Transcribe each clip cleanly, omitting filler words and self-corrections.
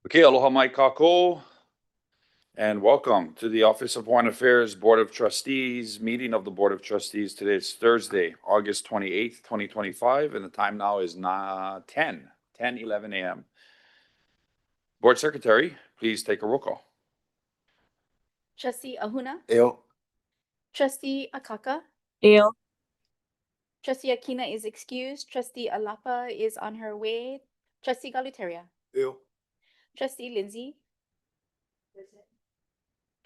Okay, aloha mai kākou, and welcome to the Office of Hawaiian Affairs Board of Trustees meeting of the Board of Trustees. Today is Thursday, August 28th, 2025, and the time now is 10:11 a.m. Board Secretary, please take a roll call. Trustee Ahuna. Eo. Trustee Akaka. Eo. Trustee Akina is excused. Trustee Alapa is on her way. Trustee Galutaria. Eo. Trustee Lindsay.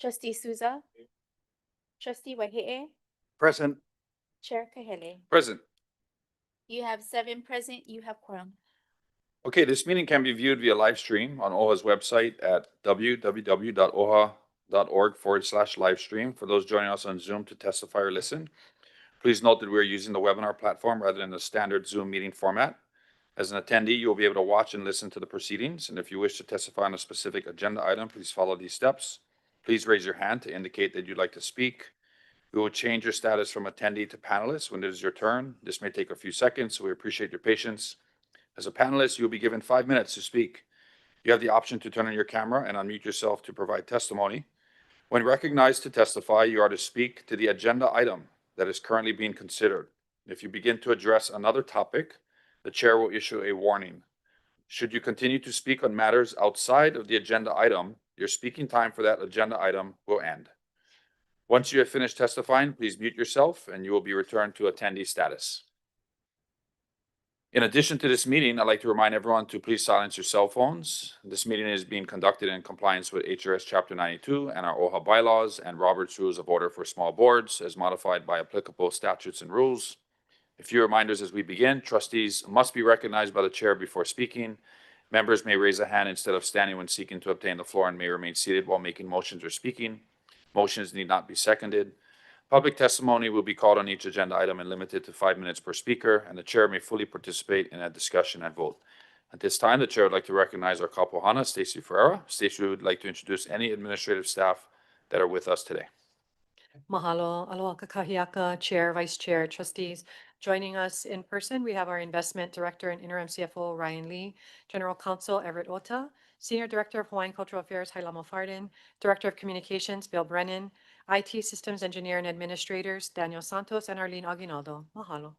Trustee Souza. Trustee Waihe'e. Present. Chair Kahele. Present. You have 7 present. You have quorum. Okay, this meeting can be viewed via live stream on OHA's website at www.oha.org/livestream. For those joining us on Zoom to testify or listen, please note that we're using the webinar platform rather than the standard Zoom meeting format. As an attendee, you will be able to watch and listen to the proceedings, and if you wish to testify on a specific agenda item, please follow these steps. Please raise your hand to indicate that you'd like to speak. We will change your status from attendee to panelist when it is your turn. This may take a few seconds, so we appreciate your patience. As a panelist, you will be given 5 minutes to speak. You have the option to turn on your camera and unmute yourself to provide testimony. When recognized to testify, you are to speak to the agenda item that is currently being considered. If you begin to address another topic, the chair will issue a warning. Should you continue to speak on matters outside of the agenda item, your speaking time for that agenda item will end. Once you have finished testifying, please mute yourself and you will be returned to attendee status. In addition to this meeting, I'd like to remind everyone to please silence your cell phones. This meeting is being conducted in compliance with HRS Chapter 92 and our OHA bylaws and Robert's Rules of Order for Small Boards as modified by applicable statutes and rules. A few reminders as we begin. Trustees must be recognized by the chair before speaking. Members may raise a hand instead of standing when seeking to obtain the floor and may remain seated while making motions or speaking. Motions need not be seconded. Public testimony will be called on each agenda item and limited to 5 minutes per speaker, and the chair may fully participate in a discussion and vote. At this time, the chair would like to recognize our kapohana, Stacey Ferreira. Stacey would like to introduce any administrative staff that are with us today. Mahalo, aloha kakahiaka, Chair, Vice Chair, Trustees. Joining us in person, we have our Investment Director and Interim CFO, Ryan Lee, General Counsel, Everett Ota, Senior Director of Hawaiian Cultural Affairs, Hailamo Farden, Director of Communications, Bill Brennan, IT Systems Engineer and Administrators, Daniel Santos, and Arlene Aguinaldo. Mahalo.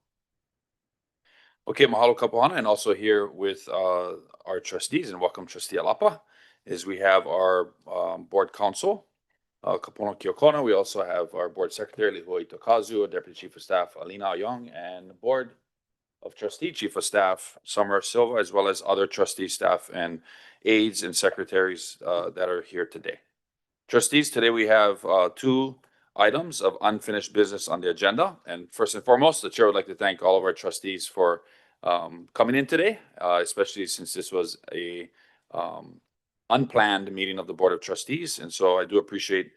Okay, mahalo kapohana, and also here with our trustees, and welcome Trustee Alapa, is we have our board counsel, Kapono Kiokona. We also have our board secretary, Lihoi Tokazu, Deputy Chief of Staff, Alina Young, and Board of Trustee Chief of Staff, Summer Silva, as well as other trustee staff and aides and secretaries that are here today. Trustees, today we have 2 items of unfinished business on the agenda. And first and foremost, the chair would like to thank all of our trustees for coming in today, especially since this was a unplanned meeting of the Board of Trustees. And so I do appreciate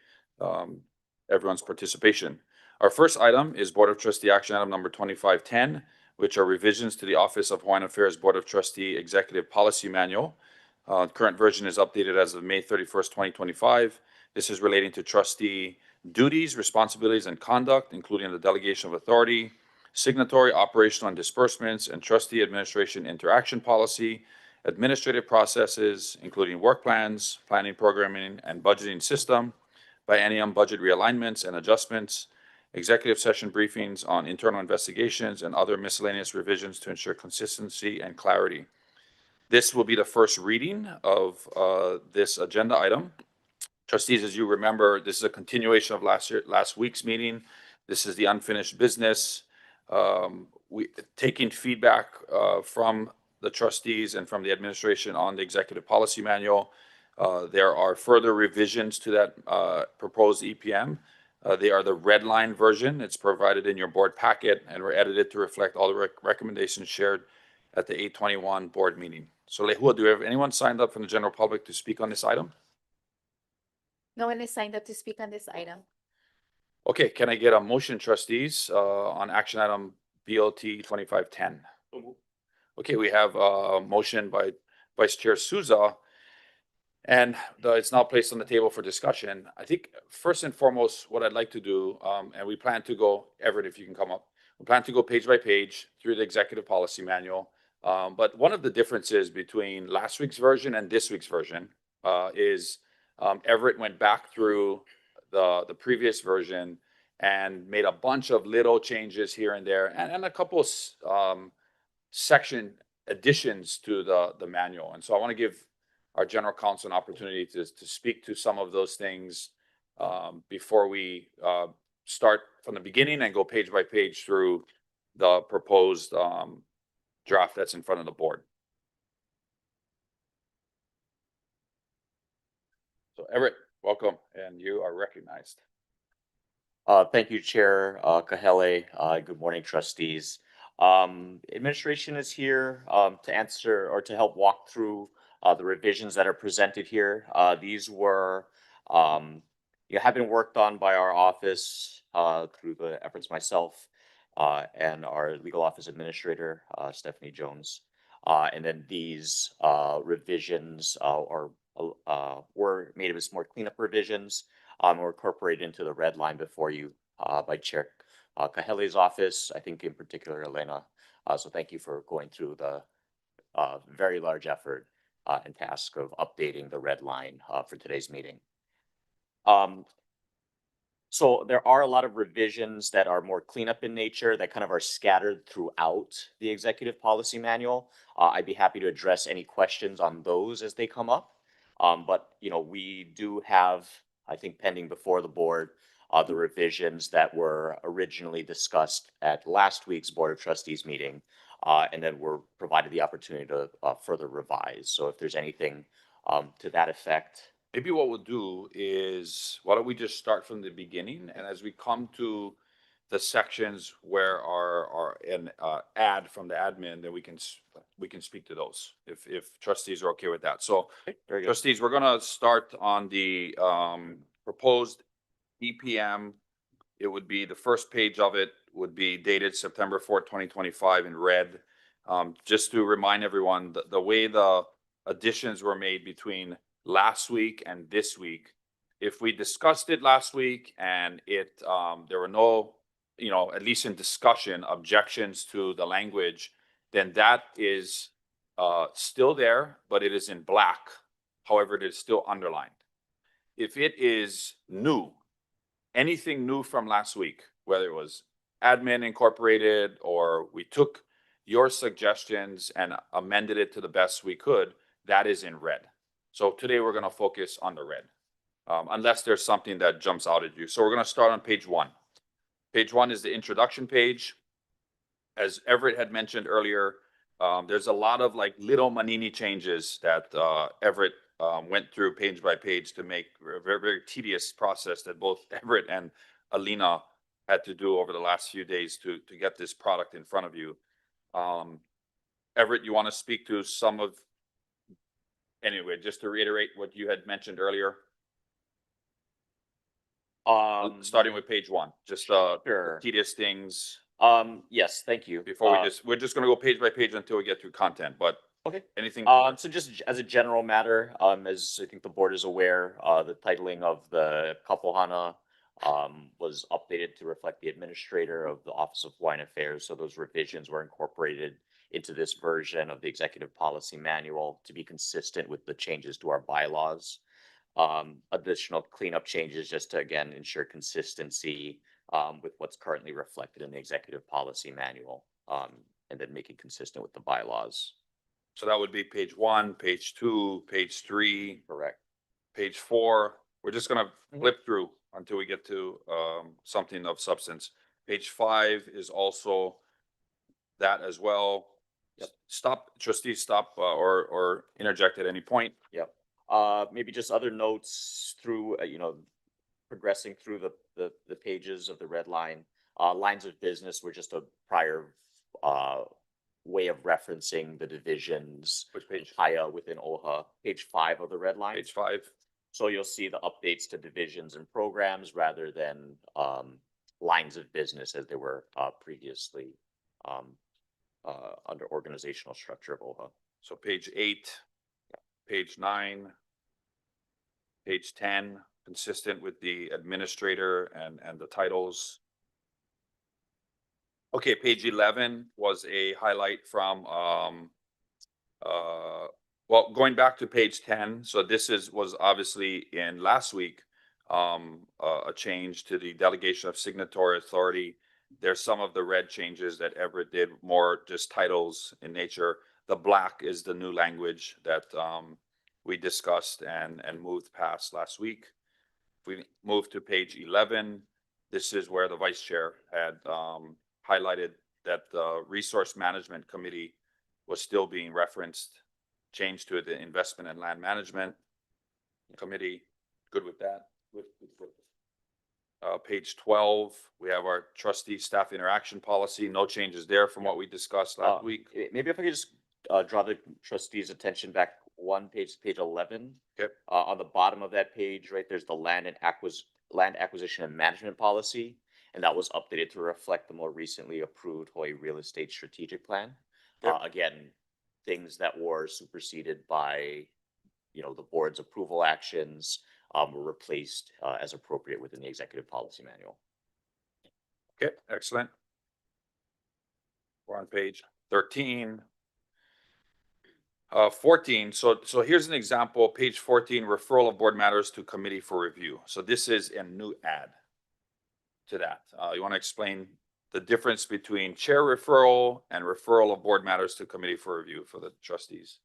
everyone's participation. Our first item is Board of Trustee Action Item number 2510, which are revisions to the Office of Hawaiian Affairs Board of Trustee Executive Policy Manual. Current version is updated as of May 31st, 2025. This is relating to trustee duties, responsibilities, and conduct, including the delegation of authority, signatory, operational, and disbursements, and trustee administration interaction policy, administrative processes, including work plans, planning, programming, and budgeting system, biennium budget realignments and adjustments, executive session briefings on internal investigations, and other miscellaneous revisions to ensure consistency and clarity. This will be the first reading of this agenda item. Trustees, as you remember, this is a continuation of last week's meeting. This is the unfinished business. We taking feedback from the trustees and from the administration on the executive policy manual. There are further revisions to that proposed EPM. They are the red line version. It's provided in your board packet and were edited to reflect all the recommendations shared at the 8/21 board meeting. So Lehua, do we have anyone signed up from the general public to speak on this item? No one is signed up to speak on this item. Okay, can I get a motion, trustees, on action item BLT 2510? Okay, we have a motion by Vice Chair Souza, and it's now placed on the table for discussion. I think first and foremost, what I'd like to do, and we plan to go, Everett, if you can come up, we plan to go page by page through the executive policy manual. But one of the differences between last week's version and this week's version is Everett went back through the previous version and made a bunch of little changes here and there, and a couple of section additions to the manual. And so I want to give our general counsel an opportunity to speak to some of those things before we start from the beginning and go page by page through the proposed draft that's in front of the board. So Everett, welcome, and you are recognized. Thank you, Chair Kahele. Good morning, trustees. Administration is here to answer or to help walk through the revisions that are presented here. These were have been worked on by our office through the efforts myself and our legal office administrator, Stephanie Jones. And then these revisions were made as more cleanup revisions were incorporated into the red line before you by Chair Kahele's office, I think in particular Elena. So thank you for going through the very large effort and task of updating the red line for today's meeting. So there are a lot of revisions that are more cleanup in nature that kind of are scattered throughout the executive policy manual. I'd be happy to address any questions on those as they come up. But we do have, I think, pending before the board, the revisions that were originally discussed at last week's Board of Trustees meeting, and then were provided the opportunity to further revise. So if there's anything to that effect. Maybe what we'll do is, why don't we just start from the beginning, and as we come to the sections where our ad from the admin, then we can speak to those if trustees are okay with that. So Very good. trustees, we're gonna start on the proposed EPM. It would be the first page of it would be dated September 4th, 2025 in red. Just to remind everyone, the way the additions were made between last week and this week, if we discussed it last week and there were no, at least in discussion, objections to the language, then that is still there, but it is in black. However, it is still underlined. If it is new, anything new from last week, whether it was admin incorporated or we took your suggestions and amended it to the best we could, that is in red. So today we're going to focus on the red, unless there's something that jumps out at you. So we're going to start on page 1. Page 1 is the introduction page. As Everett had mentioned earlier, there's a lot of like little Manini changes that Everett went through page by page to make a very, very tedious process that both Everett and Alina had to do over the last few days to get this product in front of you. Everett, you want to speak to some of, anyway, just to reiterate what you had mentioned earlier? Starting with page 1, just Sure. tedious things. Yes, thank you. Before we're just going to go page by page until we get through content, but Okay. anything? So just as a general matter, as I think the board is aware, the titling of the Kapohana was updated to reflect the administrator of the Office of Hawaiian Affairs. So those revisions were incorporated into this version of the Executive Policy Manual to be consistent with the changes to our bylaws. Additional cleanup changes just to, again, ensure consistency with what's currently reflected in the Executive Policy Manual, and then make it consistent with the bylaws. So that would be page 1, page 2, page 3. Correct. Page 4. We're just going to flip through until we get to something of substance. Page 5 is also that as well. Yep. Stop, trustees, stop or interject at any point. Yep. Maybe just other notes through, progressing through the pages of the red line. Lines of business were just a prior way of referencing the divisions. Which page? Within OHA, page 5 of the red line. Page 5. So you'll see the updates to divisions and programs rather than lines of business as they were previously under organizational structure of OHA. So page 8, page 9, page 10, consistent with the administrator and the titles. Okay, page 11 was a highlight from Well, going back to page 10, so this was obviously in last week, a change to the delegation of signatory authority. There's some of the red changes that Everett did, more just titles in nature. The black is the new language that we discussed and moved past last week. If we move to page 11, this is where the vice chair had highlighted that the resource management committee was still being referenced, changed to the investment and land management committee. Good with that. Page 12, we have our trustee staff interaction policy. No changes there from what we discussed last week. Maybe if I could just draw the trustees' attention back one page to page 11. Yep. On the bottom of that page, right, there's the land acquisition and management policy, and that was updated to reflect the more recently approved Hawaii Real Estate Strategic Plan. Yep. Again, things that were superseded by, the board's approval actions were replaced as appropriate within the executive policy manual. Okay, excellent. We're on page 13. 14. So here's an example, page 14, referral of board matters to committee for review. So this is a new add to that. You want to explain the difference between chair referral and referral of board matters to committee for review for the trustees?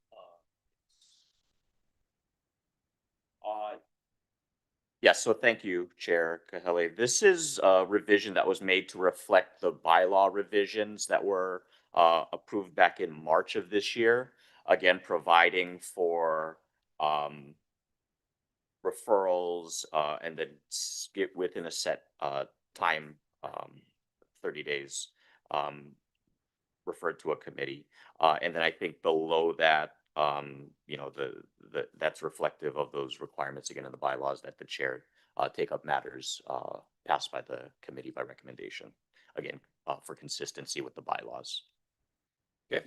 Yes, so thank you, Chair Kahele. This is a revision that was made to reflect the bylaw revisions that were approved back in March of this year. Again, providing for referrals and then skip within a set time, 30 days, referred to a committee. And then I think below that, that's reflective of those requirements again in the bylaws that the chair take up matters passed by the committee by recommendation. Again, for consistency with the bylaws. Okay.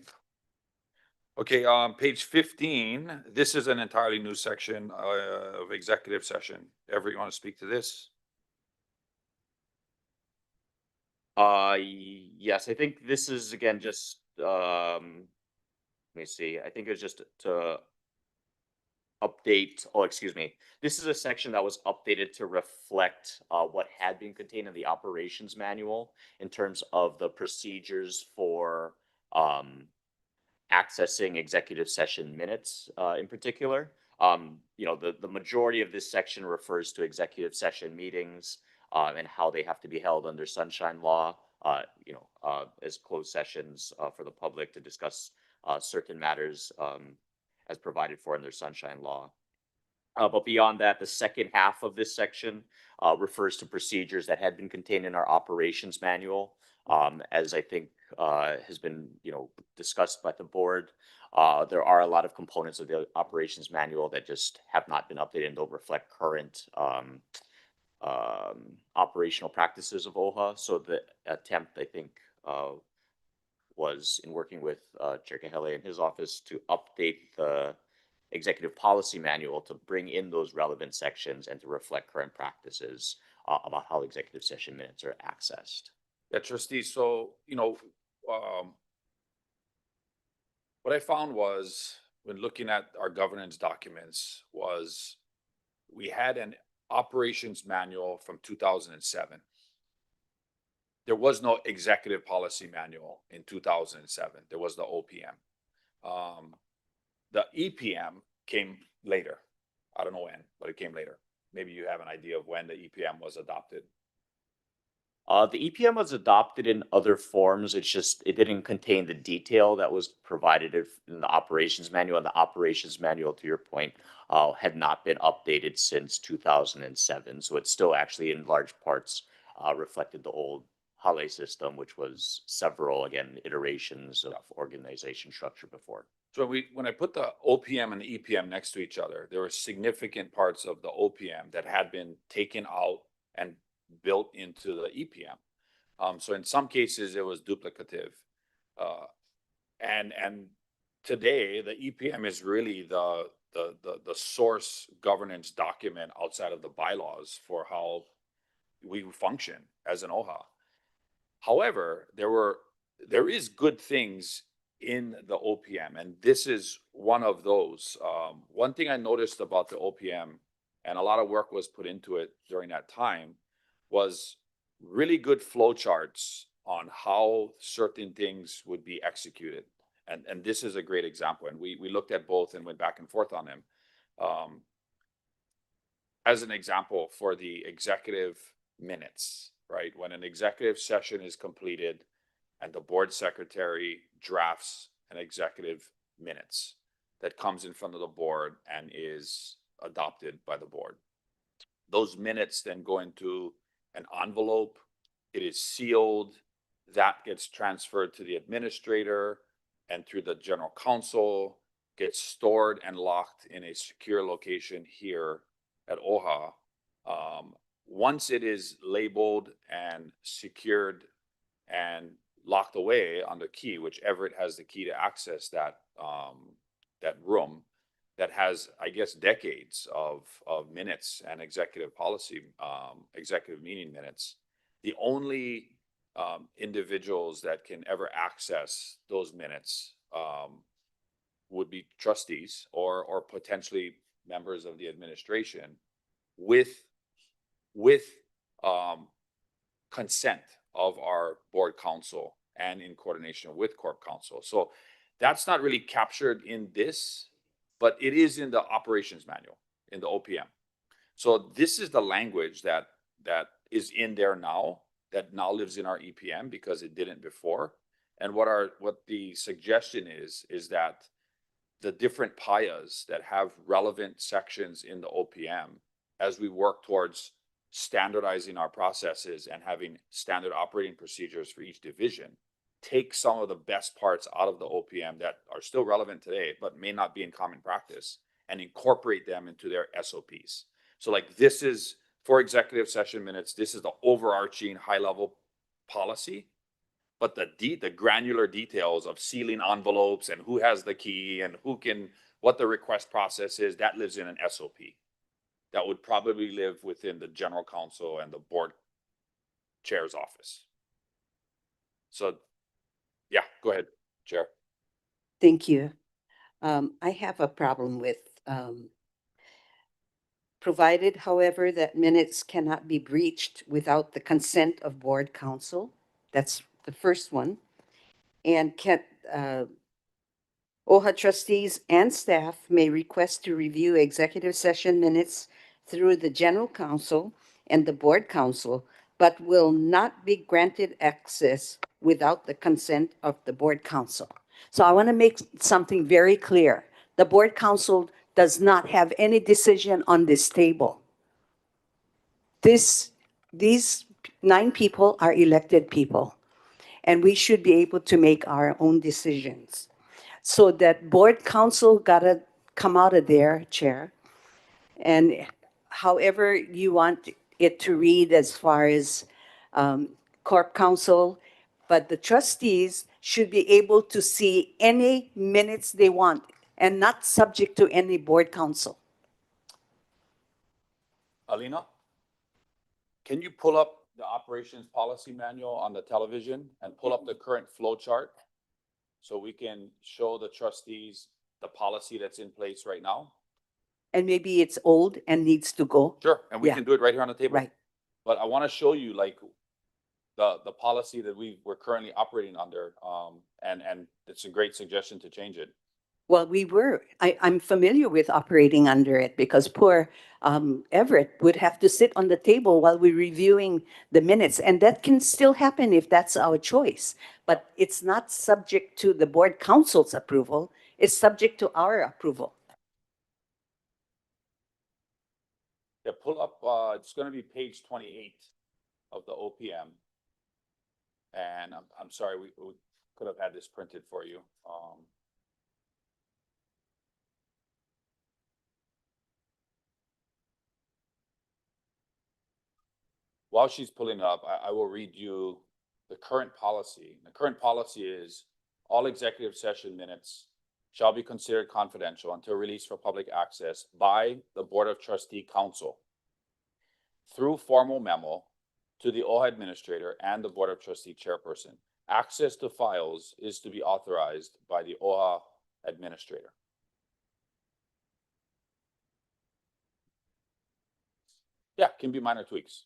Okay, page 15, this is an entirely new section of executive session. Ever you want to speak to this? Yes, I think this is again just let me see. I think it's just to update. Oh, excuse me. This is a section that was updated to reflect what had been contained in the operations manual in terms of the procedures for accessing executive session minutes in particular. The majority of this section refers to executive session meetings and how they have to be held under sunshine law, as closed sessions for the public to discuss certain matters as provided for under sunshine law. But beyond that, the second half of this section refers to procedures that had been contained in our operations manual. As I think has been, discussed by the board, there are a lot of components of the operations manual that just have not been updated and don't reflect current operational practices of OHA. So the attempt, I think, was in working with Chair Kahele and his office to update the executive policy manual to bring in those relevant sections and to reflect current practices about how executive session minutes are accessed. Yeah, trustees. So, what I found was when looking at our governance documents was we had an operations manual from 2007. There was no executive policy manual in 2007. There was the OPM. The EPM came later. I don't know when, but it came later. Maybe you have an idea of when the EPM was adopted. The EPM was adopted in other forms. It's just, it didn't contain the detail that was provided in the operations manual. And the operations manual, to your point, had not been updated since 2007. So it's still actually in large parts reflected the old Hale system, which was several, again, iterations of organization structure before. So when I put the OPM and the EPM next to each other, there were significant parts of the OPM that had been taken out and built into the EPM. So in some cases it was duplicative. And today the EPM is really the source governance document outside of the bylaws for how we function as an OHA. However, there is good things in the OPM, and this is one of those. One thing I noticed about the OPM, and a lot of work was put into it during that time, was really good flow charts on how certain things would be executed. And this is a great example. And we looked at both and went back and forth on them. As an example, for the executive minutes, right? When an executive session is completed and the board secretary drafts an executive minutes that comes in front of the board and is adopted by the board. Those minutes then go into an envelope. It is sealed. That gets transferred to the administrator and through the general counsel, gets stored and locked in a secure location here at OHA. Once it is labeled and secured and locked away on the key, which Everett has the key to access that that room that has, I guess, decades of minutes and executive policy, executive meeting minutes. The only individuals that can ever access those minutes would be trustees or potentially members of the administration with consent of our board counsel and in coordination with corp counsel. So that's not really captured in this, but it is in the operations manual in the OPM. So this is the language that is in there now, that now lives in our EPM because it didn't before. And what the suggestion is that the different PIAs that have relevant sections in the OPM, as we work towards standardizing our processes and having standard operating procedures for each division, take some of the best parts out of the OPM that are still relevant today, but may not be in common practice, and incorporate them into their SOPs. So like this is, for executive session minutes, this is the overarching high level policy, but the granular details of sealing envelopes and who has the key and what the request process is, that lives in an SOP. That would probably live within the general counsel and the board chair's office. So yeah, go ahead, Chair. Thank you. I have a problem with provided, however, that minutes cannot be breached without the consent of board counsel. That's the first one. And OHA trustees and staff may request to review executive session minutes through the general counsel and the board counsel, but will not be granted access without the consent of the board counsel. So I want to make something very clear. The board counsel does not have any decision on this table. These 9 people are elected people, and we should be able to make our own decisions. So that board counsel gotta come out of there, Chair. And however you want it to read as far as corp counsel, but the trustees should be able to see any minutes they want and not subject to any board counsel. Alina, can you pull up the operations policy manual on the television and pull up the current flow chart so we can show the trustees the policy that's in place right now? And maybe it's old and needs to go. Sure, and we Yeah. can do it right here on the table. Right. But I want to show you like the policy that we're currently operating under, and it's a great suggestion to change it. Well, I'm familiar with operating under it because poor Everett would have to sit on the table while we're reviewing the minutes. And that can still happen if that's our choice. But it's not subject to the board counsel's approval. It's subject to our approval. Yeah, pull up, it's going to be page 28 of the OPM. And I'm sorry, we could have had this printed for you. While she's pulling it up, I will read you the current policy. The current policy is all executive session minutes shall be considered confidential until released for public access by the Board of Trustee Council through formal memo to the OHA administrator and the Board of Trustee chairperson. access to files is to be authorized by the OHA administrator. Yeah, can be minor tweaks.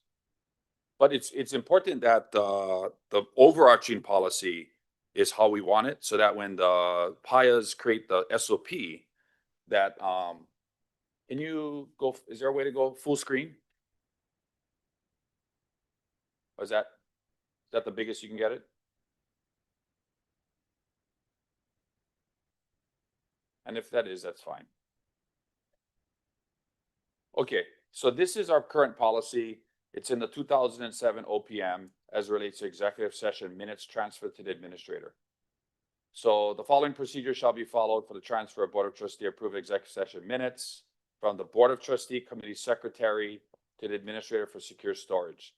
But it's important that the overarching policy is how we want it, so that when the PIAs create the SOP, that can you go, is there a way to go full screen? Or is that the biggest you can get it? And if that is, that's fine. Okay, so this is our current policy. It's in the 2007 OPM as relates to executive session minutes transferred to the administrator. So the following procedure shall be followed for the transfer of Board of Trustee approved executive session minutes from the Board of Trustee Committee Secretary to the administrator for secure storage.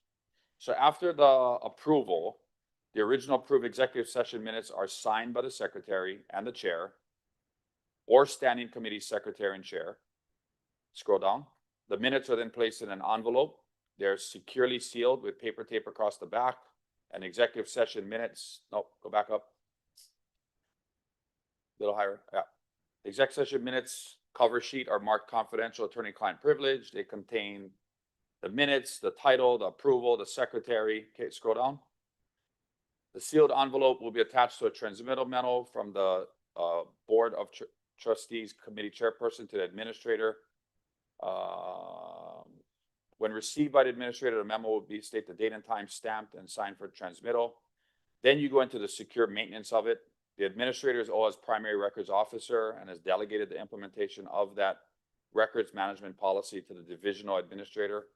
So after the approval, the original approved executive session minutes are signed by the secretary and the chair or standing committee secretary and chair. Scroll down. The minutes are then placed in an envelope. They're securely sealed with paper tape across the back, and executive session minutes. No, go back up. A little higher. Yeah. The executive session minutes cover sheet are marked confidential attorney-client privilege. They contain the minutes, the title, the approval, the secretary. Okay, scroll down. The sealed envelope will be attached to a transmittal memo from the Board of Trustees Committee Chairperson to the administrator. When received by the administrator, the memo will be state the date and time stamped and signed for transmittal. Then you go into the secure maintenance of it. The administrator is OHA's primary records officer and has delegated the implementation of that records management policy to the divisional administrator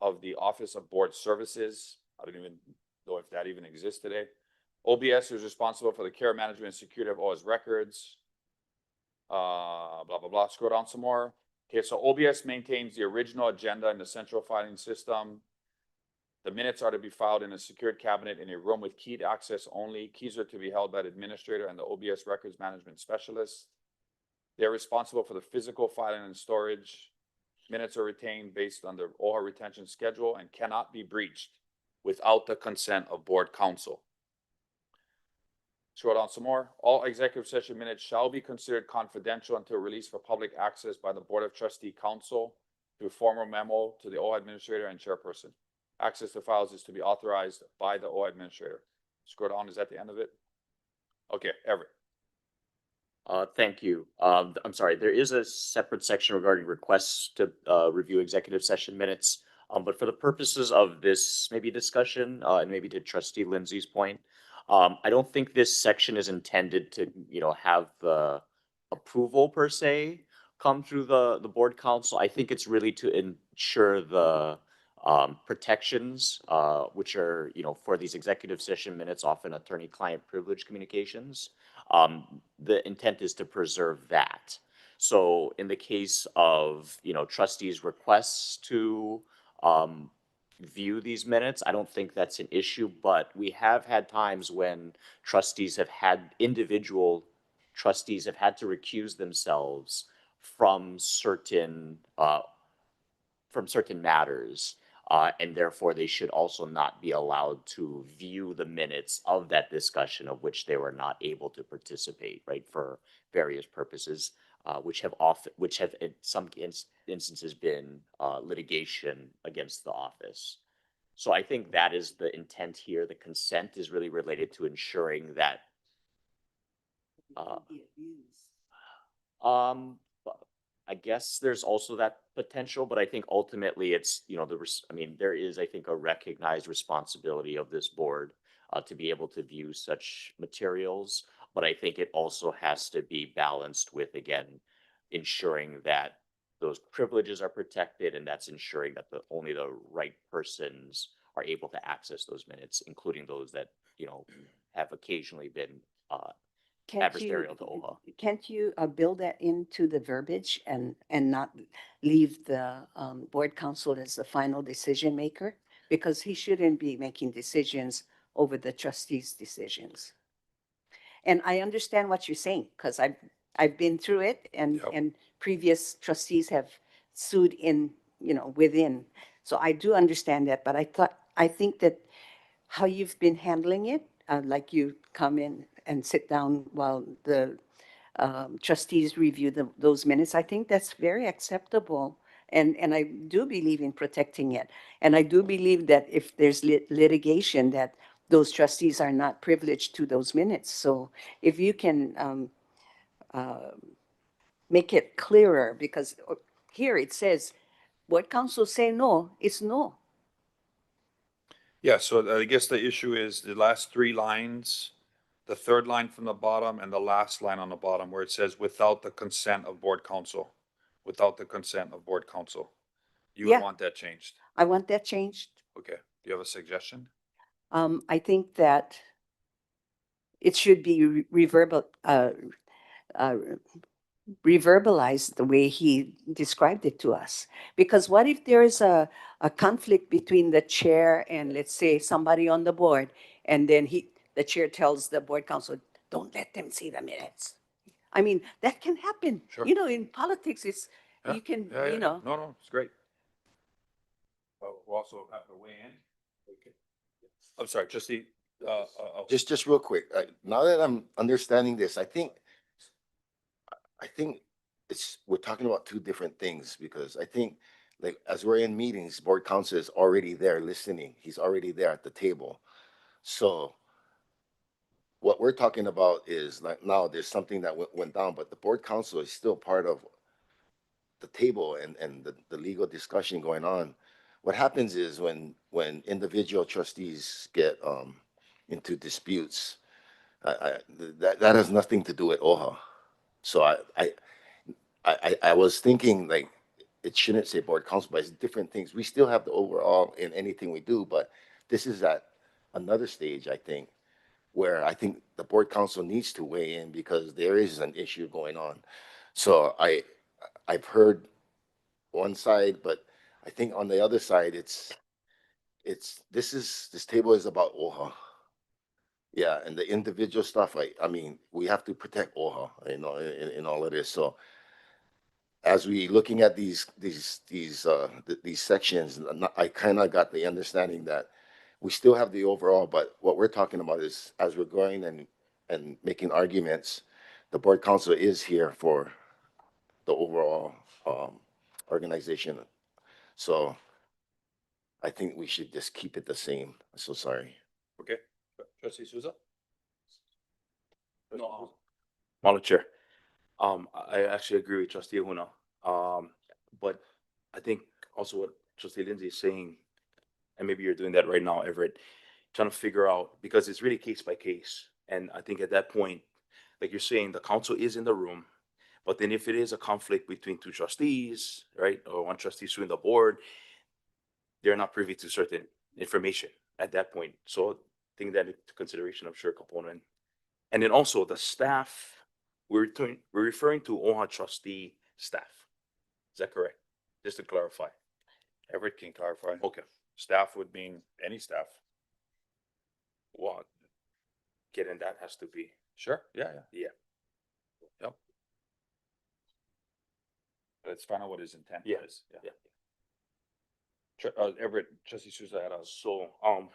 of the Office of Board Services. I don't even know if that even exists today. OBS is responsible for the care, management, and security of OHA's records. Blah, blah, blah. Scroll down some more. Okay, so OBS maintains the original agenda in the central filing system. The minutes are to be filed in a secured cabinet in a room with keyed access only. Keys are to be held by the administrator and the OBS records management specialist. They're responsible for the physical filing and storage. Minutes are retained based on the OHA retention schedule and cannot be breached without the consent of board counsel. Scroll down some more. All executive session minutes shall be considered confidential until released for public access by the Board of Trustee Council through formal memo to the OHA administrator and chairperson. Access to files is to be authorized by the OHA administrator. Scroll down. Is that the end of it? Okay, Everett. Thank you. I'm sorry, there is a separate section regarding requests to review executive session minutes. But for the purposes of this maybe discussion, and maybe to Trustee Lindsay's point, I don't think this section is intended to, have the approval per se come through the board council. I think it's really to ensure the protections, which are, for these executive session minutes, often attorney-client privilege communications. The intent is to preserve that. So in the case of, trustees' requests to view these minutes, I don't think that's an issue, but we have had times when individual trustees have had to recuse themselves from certain matters. And therefore, they should also not be allowed to view the minutes of that discussion of which they were not able to participate, right, for various purposes, which have in some instances been litigation against the office. So I think that is the intent here. The consent is really related to ensuring that. I guess there's also that potential, but I think ultimately it's, there is, I think, a recognized responsibility of this board to be able to view such materials. But I think it also has to be balanced with, again, ensuring that those privileges are protected, and that's ensuring that only the right persons are able to access those minutes, including those that, have occasionally been adversarial to OHA. Can't you build that into the verbiage and not leave the board counsel as the final decision maker? Because he shouldn't be making decisions over the trustees' decisions. And I understand what you're saying, because I've been through it, and Yep. and previous trustees have sued within. So I do understand that, but I think that how you've been handling it like you come in and sit down while the trustees review those minutes. I think that's very acceptable. And I do believe in protecting it. And I do believe that if there's litigation, that those trustees are not privileged to those minutes. So if you can make it clearer, because here it says, board counsel say no, it's no. Yeah, so I guess the issue is the last three lines, the third line from the bottom and the last line on the bottom where it says without the consent of board counsel, without the consent of board counsel. You would Yeah. want that changed. I want that changed. Okay. Do you have a suggestion? I think that it should be reverbalized the way he described it to us. Because what if there is a conflict between the chair and, let's say, somebody on the board, and then the chair tells the board counsel, don't let them see the minutes. I mean, that can happen. Sure. You know, in politics, Yeah, you can, Yeah, you know. No, it's great. We'll also have to weigh in. Okay. I'm sorry, trustee, Just real quick, now that I'm understanding this, I think we're talking about two different things, because I think, like, as we're in meetings, board counsel is already there listening. He's already there at the table. So what we're talking about is, like, now there's something that went down, but the board counsel is still part of the table and the legal discussion going on. What happens is when individual trustees get into disputes, that has nothing to do with OHA. So I was thinking, like, it shouldn't say board counsel, but it's different things. We still have the overall in anything we do, but this is at another stage, I think, where I think the board counsel needs to weigh in because there is an issue going on. So I've heard one side, but I think on the other side, this table is about OHA. Yeah, and the individual stuff, I mean, we have to protect OHA, you know, in all of this. So as we looking at these sections, I kind of got the understanding that we still have the overall, but what we're talking about is as we're going and making arguments, the board counsel is here for the overall organization. So I think we should just keep it the same. So sorry. okay. Trustee Souza? No. Madam Chair, I actually agree with trustee Ahuna. But I think also what trustee Lindsay is saying, and maybe you're doing that right now, Everett, trying to figure out, because it's really case by case. And I think at that point, like you're saying, the council is in the room, but then if it is a conflict between two trustees, right, or one trustee suing the board, they're not privy to certain information at that point. So take that into consideration, I'm sure, component. And then also the staff, we're referring to OHA trustee staff. Is that correct? Just to clarify. Everett can clarify. Okay. Staff would mean any staff. Well, getting that has to be, Sure, yeah. yeah. Yep. Let's find out what his intent Yeah, is. yeah. Everett, trustee Souza had a, So, on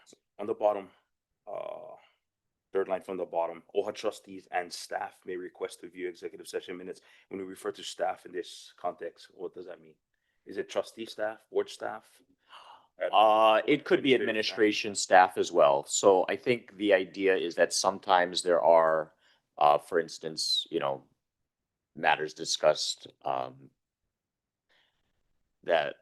the bottom, third line from the bottom, OHA trustees and staff may request to view executive session minutes. When we refer to staff in this context, what does that mean? Is it trustee staff, board staff? It could be administration staff as well. So I think the idea is that sometimes there are, for instance, you know, matters discussed, that,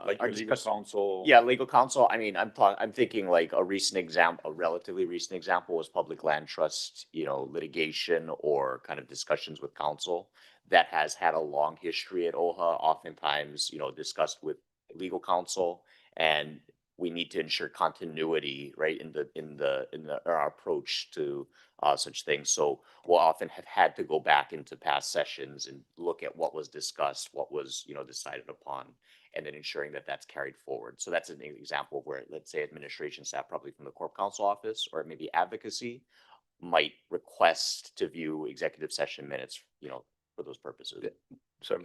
like are your legal discussed. counsel. Yeah, legal counsel. I mean, I'm thinking like a recent example, a relatively recent example was public land trust, you know, litigation or kind of discussions with counsel that has had a long history at OHA, oftentimes, you know, discussed with legal counsel, and we need to ensure continuity, right, in our approach to such things. So we'll often have had to go back into past sessions and look at what was discussed, what was, you know, decided upon, and then ensuring that that's carried forward. So that's an example where, let's say, administration staff, probably from the Corp Counsel office, or maybe advocacy, might request to view executive session minutes, you know, for those purposes. Sorry,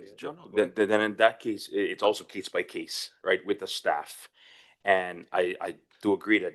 then in that case, it's also case by case, right, with the staff. And I do agree that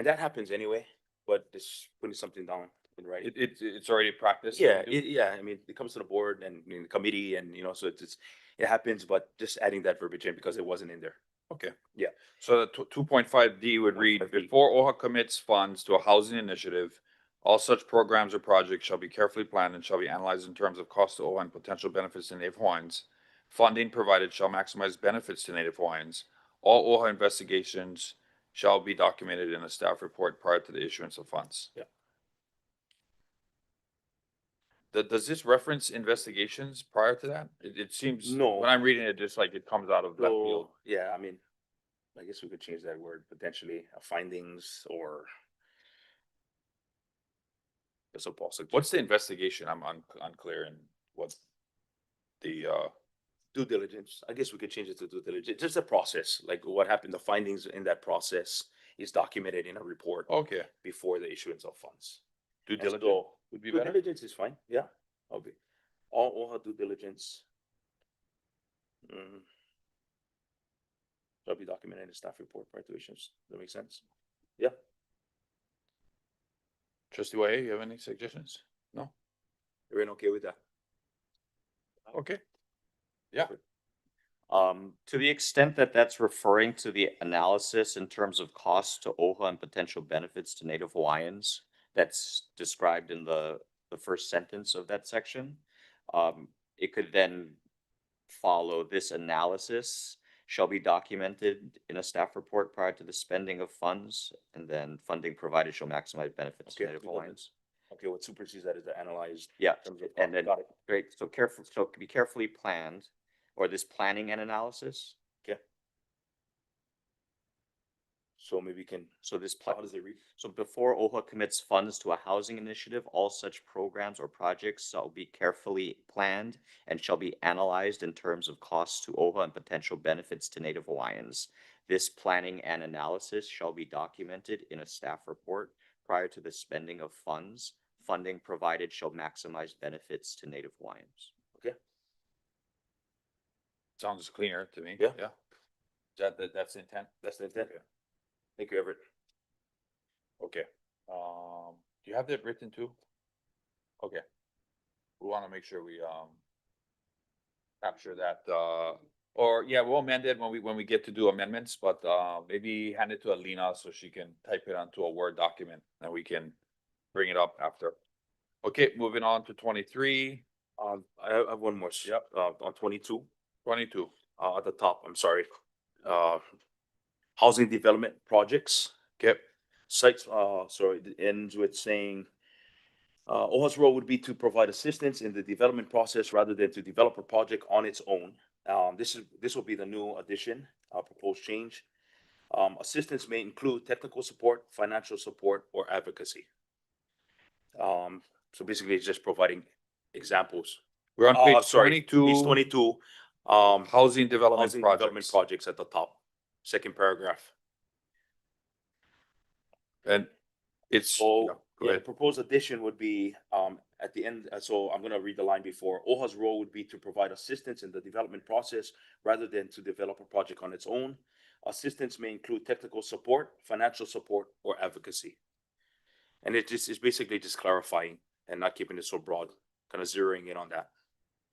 And that happens anyway, but just putting something down in writing. It's already practiced. Yeah, yeah, I mean, it comes to the board and the committee and, you know, so it happens, but just adding that verbiage in because it wasn't in there. Okay. Yeah. So the 2.5D would read, 2.5D. before OHA commits funds to a housing initiative, all such programs or projects shall be carefully planned and shall be analyzed in terms of cost to OHA and potential benefits to Native Hawaiians. Funding provided shall maximize benefits to Native Hawaiians. All OHA investigations shall be documented in a staff report prior to the issuance of funds. Yeah. Does this reference investigations prior to that? It seems, No. when I'm reading it, just like it comes out of left field. So, yeah, I mean, I guess we could change that word potentially, findings or. That's a possible. What's the investigation? I'm unclear in what the, Due diligence? I guess we could change it to due diligence, just a process, like what happened, the findings in that process is documented in a report okay, before the issuance of funds. due And diligence so, would be due better? diligence is fine, yeah, okay. All OHA due diligence. Shall be documented in the staff report prior to issuance. That makes sense? Yeah. Trustee Wahe, you have any suggestions? No? Everyone okay with that? Okay. Yeah. To the extent that that's referring to the analysis in terms of costs to OHA and potential benefits to Native Hawaiians, that's described in the first sentence of that section. It could then follow, this analysis shall be documented in a staff report prior to the spending of funds, and then funding provided shall maximize benefits to Okay, Native we got Hawaiians. Okay, what supersedes that is the analyzed. Yeah, in terms of- and then, Got it. great, so be carefully planned, or this planning and analysis. Okay. So maybe we can, So this, how does it read? so before OHA commits funds to a housing initiative, all such programs or projects shall be carefully planned and shall be analyzed in terms of costs to OHA and potential benefits to Native Hawaiians. This planning and analysis shall be documented in a staff report prior to the spending of funds. Funding provided shall maximize benefits to Native Hawaiians. Okay. Sounds cleaner to me. Yeah. Yeah. That's the intent? That's the intent. Okay. Thank you, Everett. Okay. Do you have that written too? Okay. We want to make sure we, capture that, or yeah, we'll amend it when we get to do amendments, but, maybe hand it to Alina so she can type it onto a Word document and we can bring it up after. Okay, moving on to 23, I have one more. Yep. On 22, 22. at the top, I'm sorry. Housing development projects. Okay, Sites, sorry, it ends with saying, OHA's role would be to provide assistance in the development process rather than to develop a project on its own. This will be the new addition, proposed change. Assistance may include technical support, financial support, or advocacy. So basically it's just providing examples. we're on page Sorry, 22. Page 22, Housing development housing development projects. projects at the top, second paragraph. And it's, So, yeah, go yeah, the ahead. proposed addition would be, at the end, so I'm gonna read the line before. OHA's role would be to provide assistance in the development process rather than to develop a project on its own. Assistance may include technical support, financial support, or advocacy. And it just is basically just clarifying and not keeping it so broad, kind of zeroing in on that.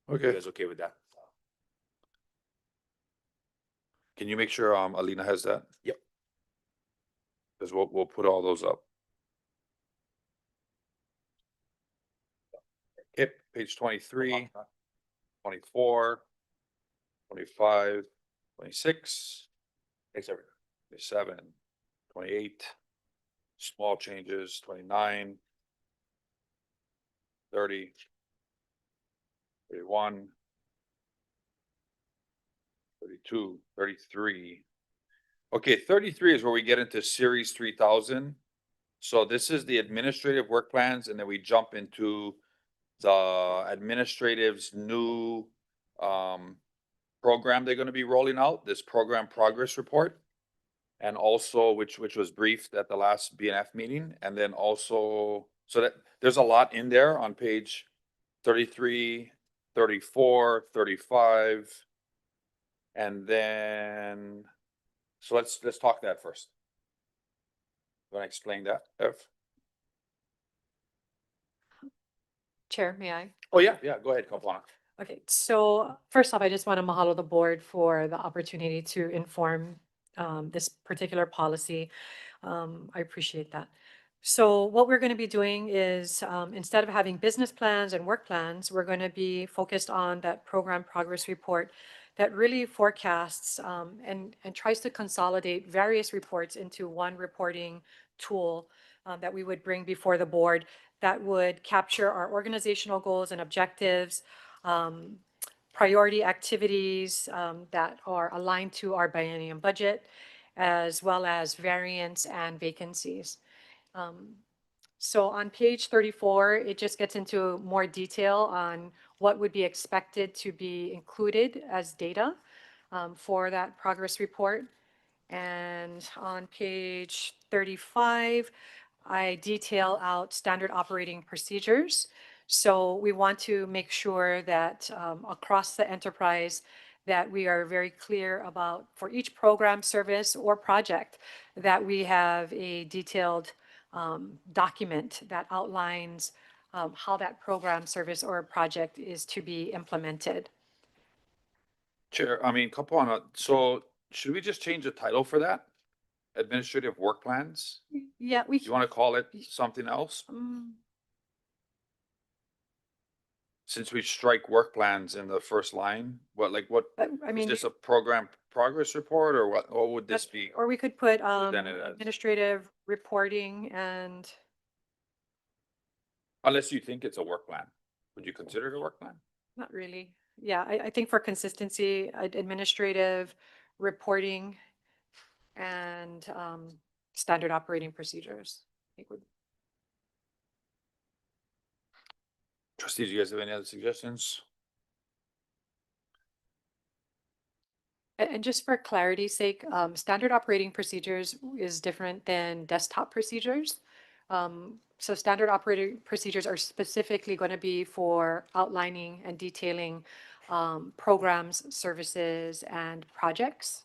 You Okay, guys okay with that? can you make sure, Alina has that? Yep. Cause we'll put all those up. Okay, page 23, 24, 25, 26, Thanks, Eric. 27, 28, small changes, 29, 30, 31, 32, 33. Okay, 33 is where we get into series 3000. So this is the administrative work plans, and then we jump into the administrative's new program they're gonna be rolling out, this program progress report. And also, which was briefed at the last BNF meeting, and then also, so that there's a lot in there on page 33, 34, 35. And then, so let's talk that first. Want to explain that, Ev? Chair, may I? Oh, yeah, go ahead, Kaplana. Okay, so first off, I just want to mahalo the board for the opportunity to inform this particular policy. I appreciate that. So what we're going to be doing is instead of having business plans and work plans, we're going to be focused on that program progress report that really forecasts and tries to consolidate various reports into one reporting tool that we would bring before the board that would capture our organizational goals and objectives, priority activities that are aligned to our biennium budget, as well as variance and vacancies. So on page 34, it just gets into more detail on what would be expected to be included as data for that progress report. And on page 35, I detail out standard operating procedures. So we want to make sure that across the enterprise that we are very clear about for each program, service, or project that we have a detailed document that outlines how that program, service, or project is to be implemented. Chair, Kaplana, so should we just change the title for that? Administrative work plans? Yeah, we. You want to call it something else? Mm, Since we strike work plans in the first line, what, I is mean, this a program progress report or what would this be? or we could put Then it is. administrative reporting and, Unless you think it's a work plan. Would you consider it a work plan? not really. Yeah, I think for consistency, administrative reporting and standard operating procedures. I think would. Trustees, you guys have any other suggestions? And just for clarity's sake, standard operating procedures is different than desktop procedures. So standard operating procedures are specifically going to be for outlining and detailing programs, services, and projects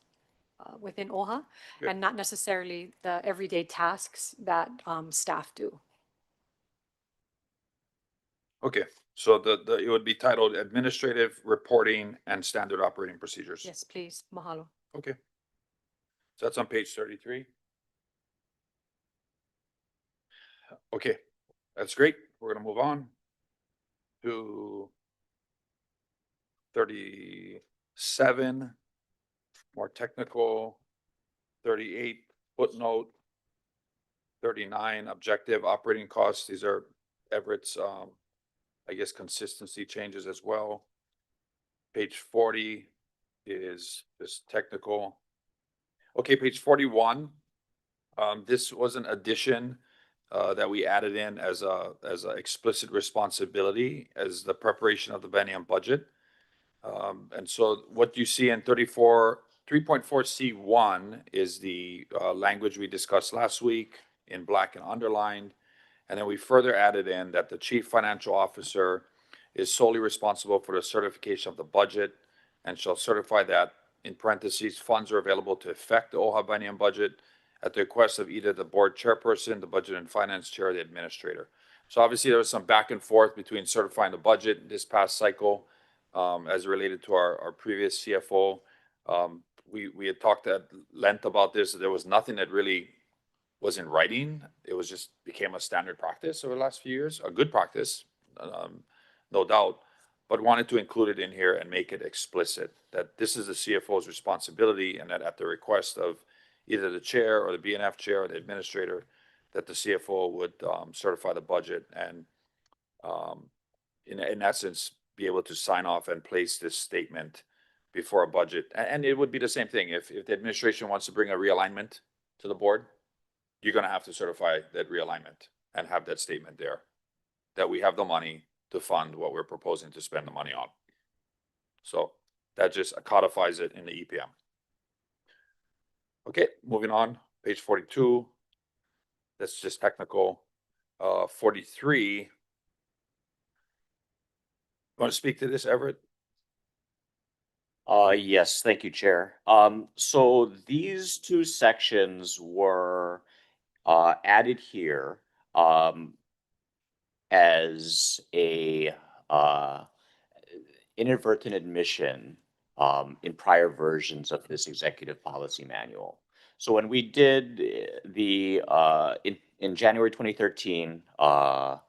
within OHA, Good. and not necessarily the everyday tasks that staff do. Okay, so it would be titled Administrative Reporting and Standard Operating Procedures. Yes, please. Mahalo. Okay. So that's on page 33. Okay, that's great. We're gonna move on to 37, more technical, 38 footnote, 39 objective operating costs. These are Everett's, I guess, consistency changes as well. Page 40 is just technical. Okay, page 41. This was an addition that we added in as a explicit responsibility as the preparation of the biennium budget. And so what you see in 3.4C1 is the language we discussed last week in black and underlined. And then we further added in that the chief financial officer is solely responsible for the certification of the budget and shall certify that, in parentheses, funds are available to effect the OHA biennium budget at the request of either the board chairperson, the budget and finance chair, or the administrator. So obviously there was some back and forth between certifying the budget this past cycle as related to our previous CFO. We had talked at length about this. There was nothing that really was in writing. It was just became a standard practice over the last few years, a good practice, no doubt, but wanted to include it in here and make it explicit that this is the CFO's responsibility and that at the request of either the chair or the BNF chair or the administrator, that the CFO would certify the budget and in essence, be able to sign off and place this statement before a budget. And it would be the same thing. If the administration wants to bring a realignment to the board, you're gonna have to certify that realignment and have that statement there, that we have the money to fund what we're proposing to spend the money on. So that just codifies it in the EPM. Okay, moving on, page 42. That's just technical. 43. Want to speak to this, Everett? Yes, thank you, Chair. So these two sections were added here as a inadvertent admission in prior versions of this executive policy manual. So when we did in January 2013, OHA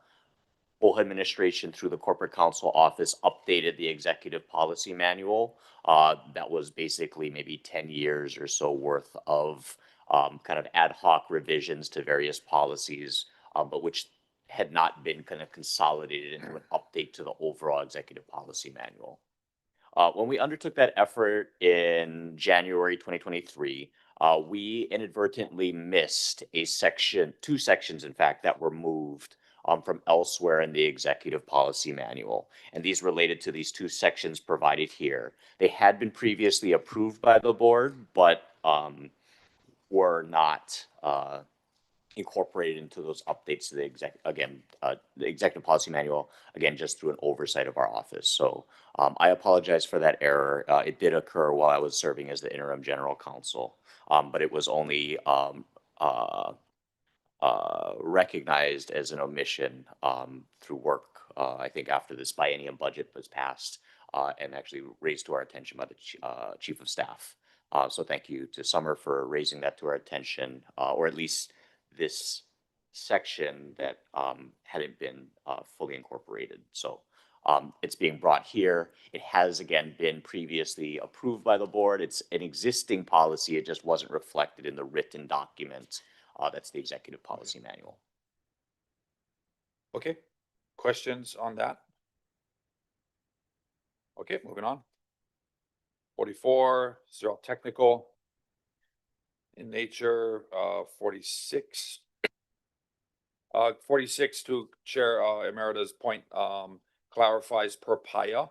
administration through the corporate counsel office updated the executive policy manual. That was basically maybe 10 years or so worth of kind of ad hoc revisions to various policies, but which had not been kind of consolidated into an update to the overall executive policy manual. When we undertook that effort in January 2023, we inadvertently missed two sections, in fact, that were moved from elsewhere in the executive policy manual. And these related to these two sections provided here. They had been previously approved by the board, but were not incorporated into those updates to the executive policy manual, again, just through an oversight of our office. So I apologize for that error. It did occur while I was serving as the interim general counsel, but it was only recognized as an omission through work, I think after this biennium budget was passed and actually raised to our attention by the chief of staff. So thank you to Summer for raising that to our attention, or at least this section that hadn't been fully incorporated. So it's being brought here. It has again been previously approved by the board. It's an existing policy. It just wasn't reflected in the written document. That's the executive policy manual. Okay, questions on that? Okay, moving on. 44, these are all technical in nature. 46. 46 to Chair Emerita's point clarifies per PIA.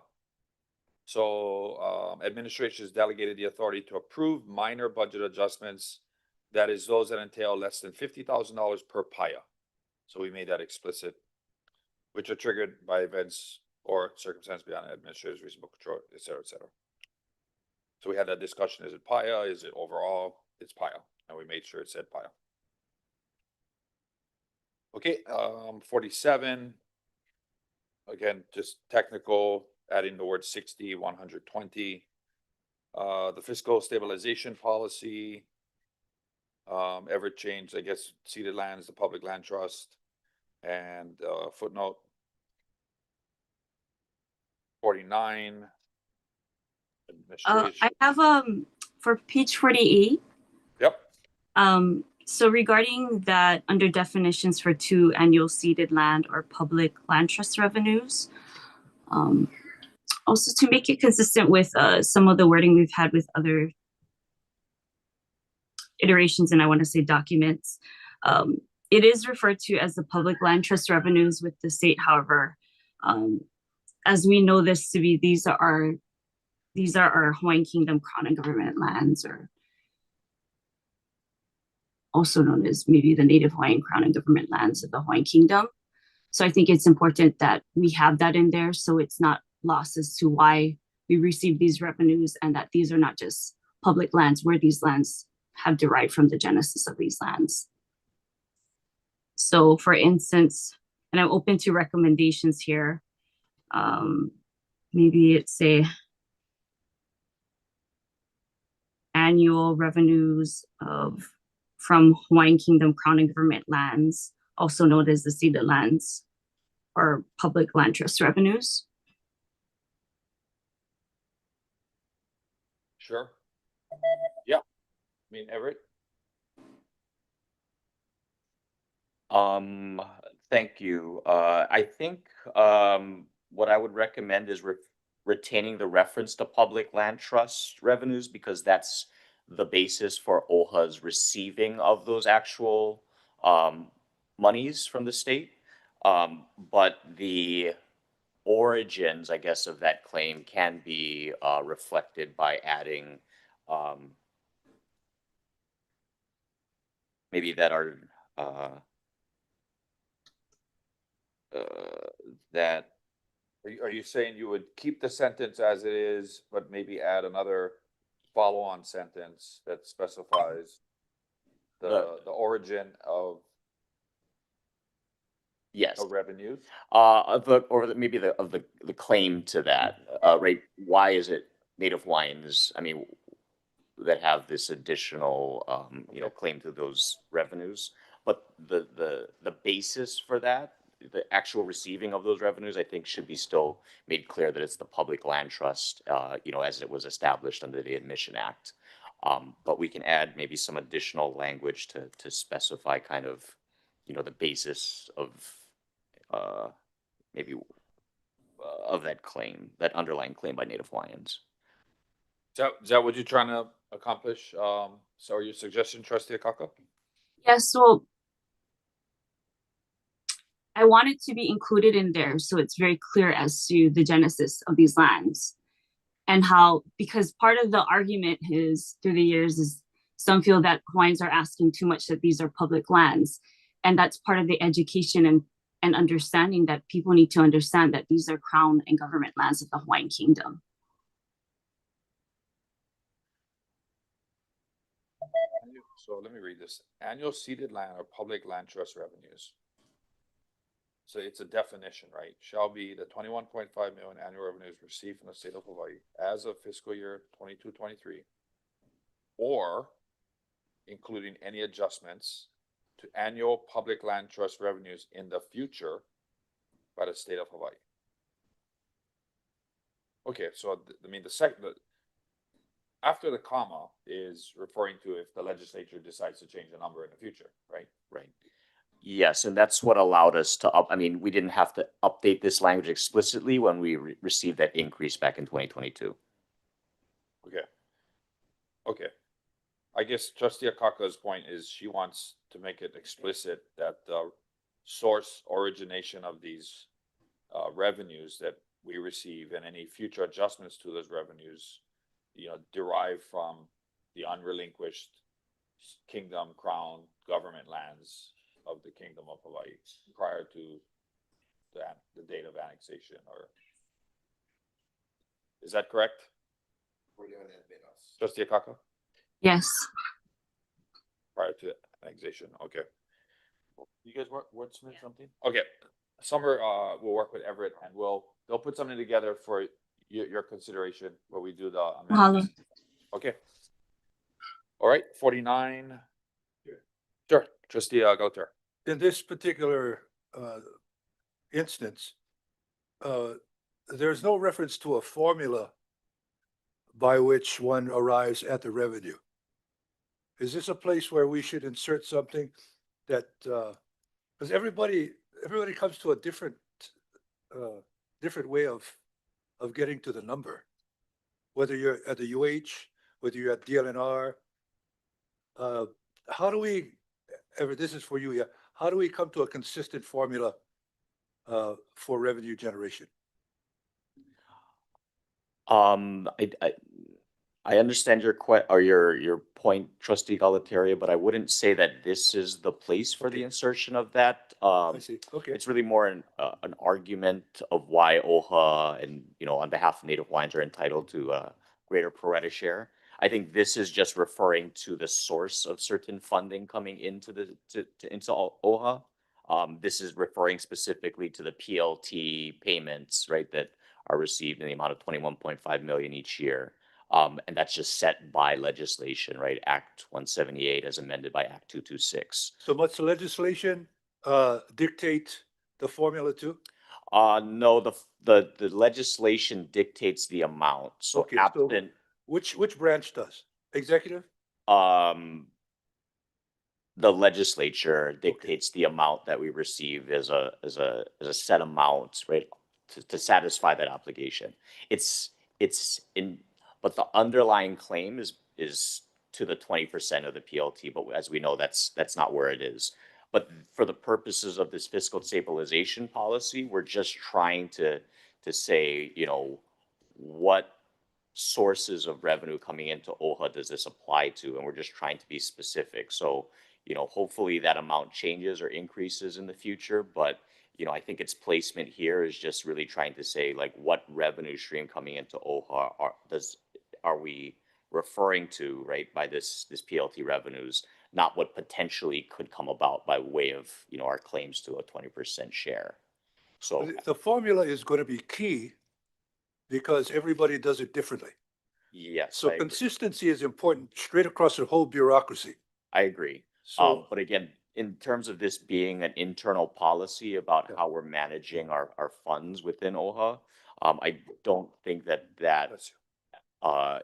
So administration has delegated the authority to approve minor budget adjustments, that is those that entail less than $50,000 per PIA. So we made that explicit, which are triggered by events or circumstances beyond administrator's reasonable control, et cetera, et cetera. So we had that discussion. Is it PIA? Is it overall? It's PIA. And we made sure it said PIA. Okay, 47. Again, just technical, adding the word 60, 120. The fiscal stabilization policy, ever changed, I guess, ceded lands, the public land trust, and footnote 49. I Administration. have for page 48. Yep. So regarding that, under definitions for 2 annual ceded land or public land trust revenues, also to make it consistent with some of the wording we've had with other iterations, and I want to say documents, it is referred to as the public land trust revenues with the state. However, as we know this to be, these are our Hawaiian Kingdom Crown and Government lands, or also known as maybe the Native Hawaiian Crown and Government lands of the Hawaiian Kingdom. So I think it's important that we have that in there so it's not lost as to why we receive these revenues, and that these are not just public lands, where these lands have derived from the genesis of these lands. So for instance, and I'm open to recommendations here, maybe it's a annual revenues from Hawaiian Kingdom Crown and Government lands, also known as the ceded lands or public land trust revenues. Sure. Yeah. I mean, Everett. Thank you. I think what I would recommend is retaining the reference to public land trust revenues, because that's the basis for OHA's receiving of those actual monies from the state. But the origins, I guess, of that claim can be reflected by adding maybe that are that. Are you saying you would keep the sentence as it is, but maybe add another follow-on sentence that specifies the origin of Yes. revenues. Maybe the claim to that, right? Why is it Native Hawaiians, I mean, that have this additional, claim to those revenues? But the basis for that, the actual receiving of those revenues, I think should be still made clear that it's the public land trust, as it was established under the Admission Act. But we can add maybe some additional language to specify kind of, the basis of, maybe of that claim, that underlying claim by Native Hawaiians. Is that what you're trying to accomplish? So your suggestion, Trustee Akaka? Yes, so I want it to be included in there so it's very clear as to the genesis of these lands and how, because part of the argument is through the years is some feel that Hawaiians are asking too much, that these are public lands. And that's part of the education and understanding that people need to understand that these are crown and government lands of the Hawaiian Kingdom. So let me read this. Annual ceded land or public land trust revenues. So it's a definition, right? Shall be the 21.5 million annual revenues received from the state of Hawaii as of fiscal year 22-23, or including any adjustments to annual public land trust revenues in the future by the state of Hawaii. Okay, so the second, after the comma is referring to if the legislature decides to change the number in the future, right? Right. Yes, and that's what allowed us to we didn't have to update this language explicitly when we received that increase back in 2022. Okay. I guess Trustee Akaka's point is she wants to make it explicit that the source origination of these revenues that we receive and any future adjustments to those revenues, derive from the unrelinquished kingdom, crown, government lands of the Kingdom of Hawaii prior to the date of annexation. Or is that correct? Trustee Akaka? Yes. Prior to annexation, okay. You guys wordsmith something? Okay, Summer will work with Everett and they'll put something together for your consideration where we do the amendments. Okay. All right, 49. Sure, Trustee Galter. In this particular instance, there's no reference to a formula by which one arrives at the revenue. Is this a place where we should insert something that, because everybody comes to a different way of getting to the number, whether you're at the UH, whether you're at DLNR. How do we, Everett, this is for you, yeah. How do we come to a consistent formula for revenue generation? I understand your point, Trustee Galataria, but I wouldn't say that this is the place for the insertion of that. I see. Okay. It's really more an argument of why OHA and, on behalf of Native Hawaiians are entitled to a greater pro rata share. I think this is just referring to the source of certain funding coming into into OHA. This is referring specifically to the PLT payments, right, that are received in the amount of 21.5 million each year. And that's just set by legislation, right? Act 178 as amended by Act 226. So must the legislation dictate the formula too? No, the legislation dictates the amount. So Okay, absent, which branch does? Executive? the legislature dictates the amount that we receive as a set amount, right? To satisfy that obligation. But the underlying claim is to the 20% of the PLT, but as we know, that's not where it is. But for the purposes of this fiscal stabilization policy, we're just trying to say, what sources of revenue coming into OHA does this apply to? And we're just trying to be specific. So, hopefully that amount changes or increases in the future, but I think its placement here is just really trying to say, like, what revenue stream coming into OHA are we referring to, right, by this PLT revenues, not what potentially could come about by way of, our claims to a 20% share. So, The formula is going to be key because everybody does it differently. yes, So I agree. consistency is important straight across the whole bureaucracy. I agree. So, But again, in terms of this being an internal policy about Yeah. how we're managing our funds within OHA, I don't think that that's, uh,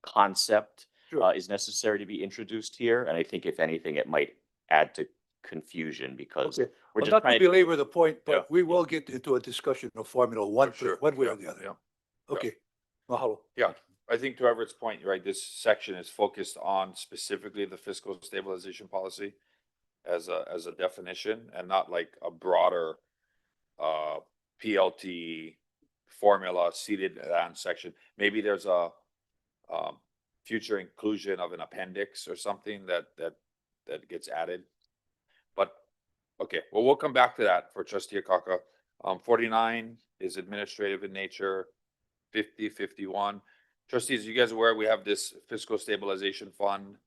concept Sure. is necessary to be introduced here. And I think if anything, it might add to confusion because okay. we're Well, just not to trying to. belabor the point, Yeah. but we will get into a discussion of formula one, For sure. one way Yeah, or the other. yeah. Okay. Mahalo. Yeah, I think to Everett's point, right, this section is focused on specifically the fiscal stabilization policy as a definition and not like a broader PLT formula seated on section. Maybe there's a future inclusion of an appendix or something that gets added. But okay, well, we'll come back to that for Trustee Akaka. 49 is administrative in nature. 50, 51. Trustees, you guys aware we have this fiscal stabilization fund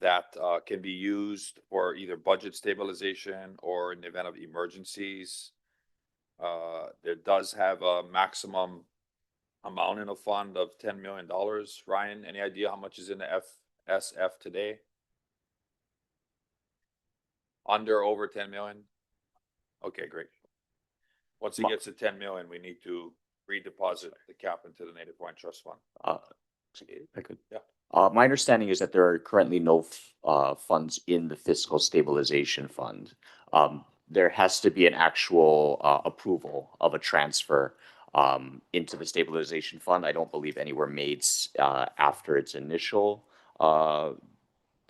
that can be used for either budget stabilization or in the event of emergencies. There does have a maximum amount in a fund of $10 million. Ryan, any idea how much is in the FSF today? Under, over 10 million? Okay, great. Once it gets to 10 million, we need to redeposit the cap into the Native Hawaiian Trust Fund. I could. Yeah. My understanding is that there are currently no funds in the fiscal stabilization fund. There has to be an actual approval of a transfer into the stabilization fund. I don't believe any were made after its initial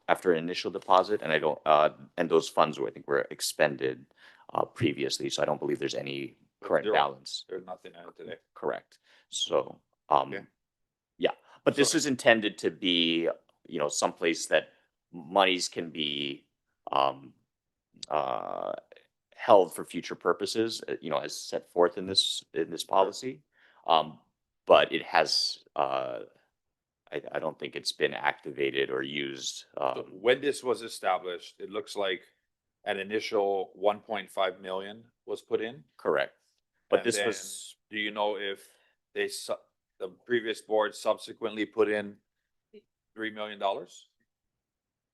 deposit, and I don't and those funds I think were expended previously, so I don't believe there's any current Zero. balance. There's nothing in it today. Correct. So, Okay. yeah, but this So- is intended to be, someplace that monies can be held for future purposes, as set forth in this policy. But it has, I don't think it's been activated or used. So when this was established, it looks like an initial 1.5 million was put in. Correct. But And this then, was, do you know if the previous board subsequently put in $3 million?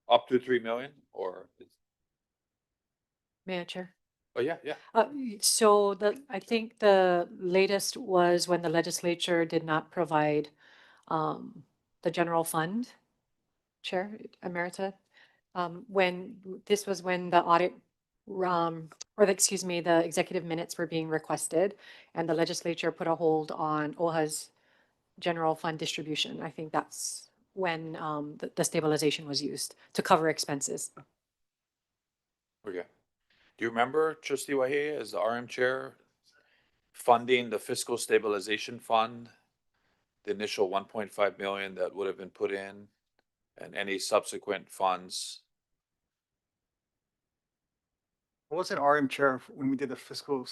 Up to 3 million or? Mayor Chair. Oh, yeah, yeah. So I think the latest was when the legislature did not provide the general fund, Chair Emerita. When this was when the audit, the executive minutes were being requested and the legislature put a hold on OHA's general fund distribution. I think that's when the stabilization was used to cover expenses. Okay. Do you remember Trustee Waheya as the RM chair funding the fiscal stabilization fund? The initial 1.5 million that would have been put in and any subsequent funds? I wasn't RM chair when we did the fiscal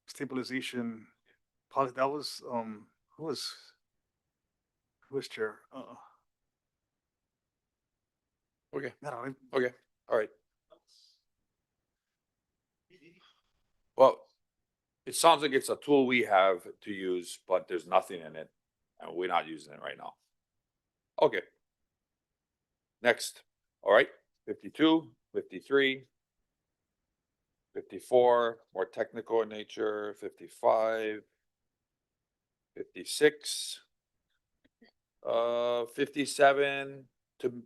stabilization policy. That was who was chair? Okay, I don't know. okay, all right. Well, it sounds like it's a tool we have to use, but there's nothing in it and we're not using it right now. Okay. Next, all right, 52, 53, 54, more technical in nature, 55, 56, 57,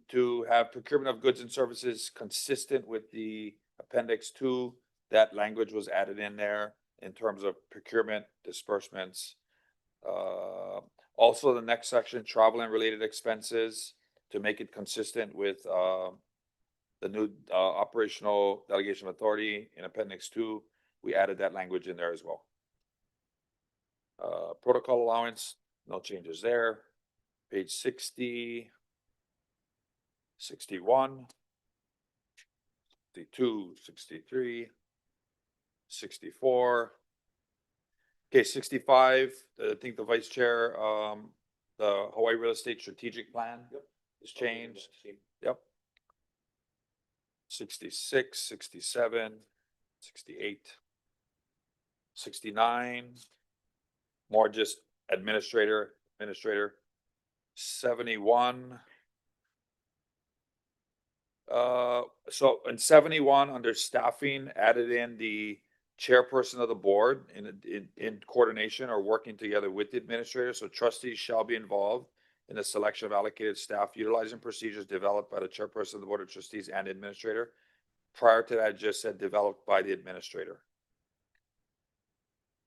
to have procurement of goods and services consistent with the Appendix 2. That language was added in there in terms of procurement disbursements. Also, the next section, travel and related expenses, to make it consistent with the new operational delegation of authority in Appendix 2. We added that language in there as well. Protocol allowance, no changes there. Page 60, 61, 62, 63, 64. Okay, 65, I think the vice chair, the Hawaii Real Estate Strategic Plan is changed. Yep. 66, 67, 68, 69. More just administrator. 71. So in 71, under staffing, added in the chairperson of the board in coordination or working together with the administrator. So trustees shall be involved in the selection of allocated staff, utilizing procedures developed by the chairperson of the board of trustees and administrator. Prior to that, it just said developed by the administrator.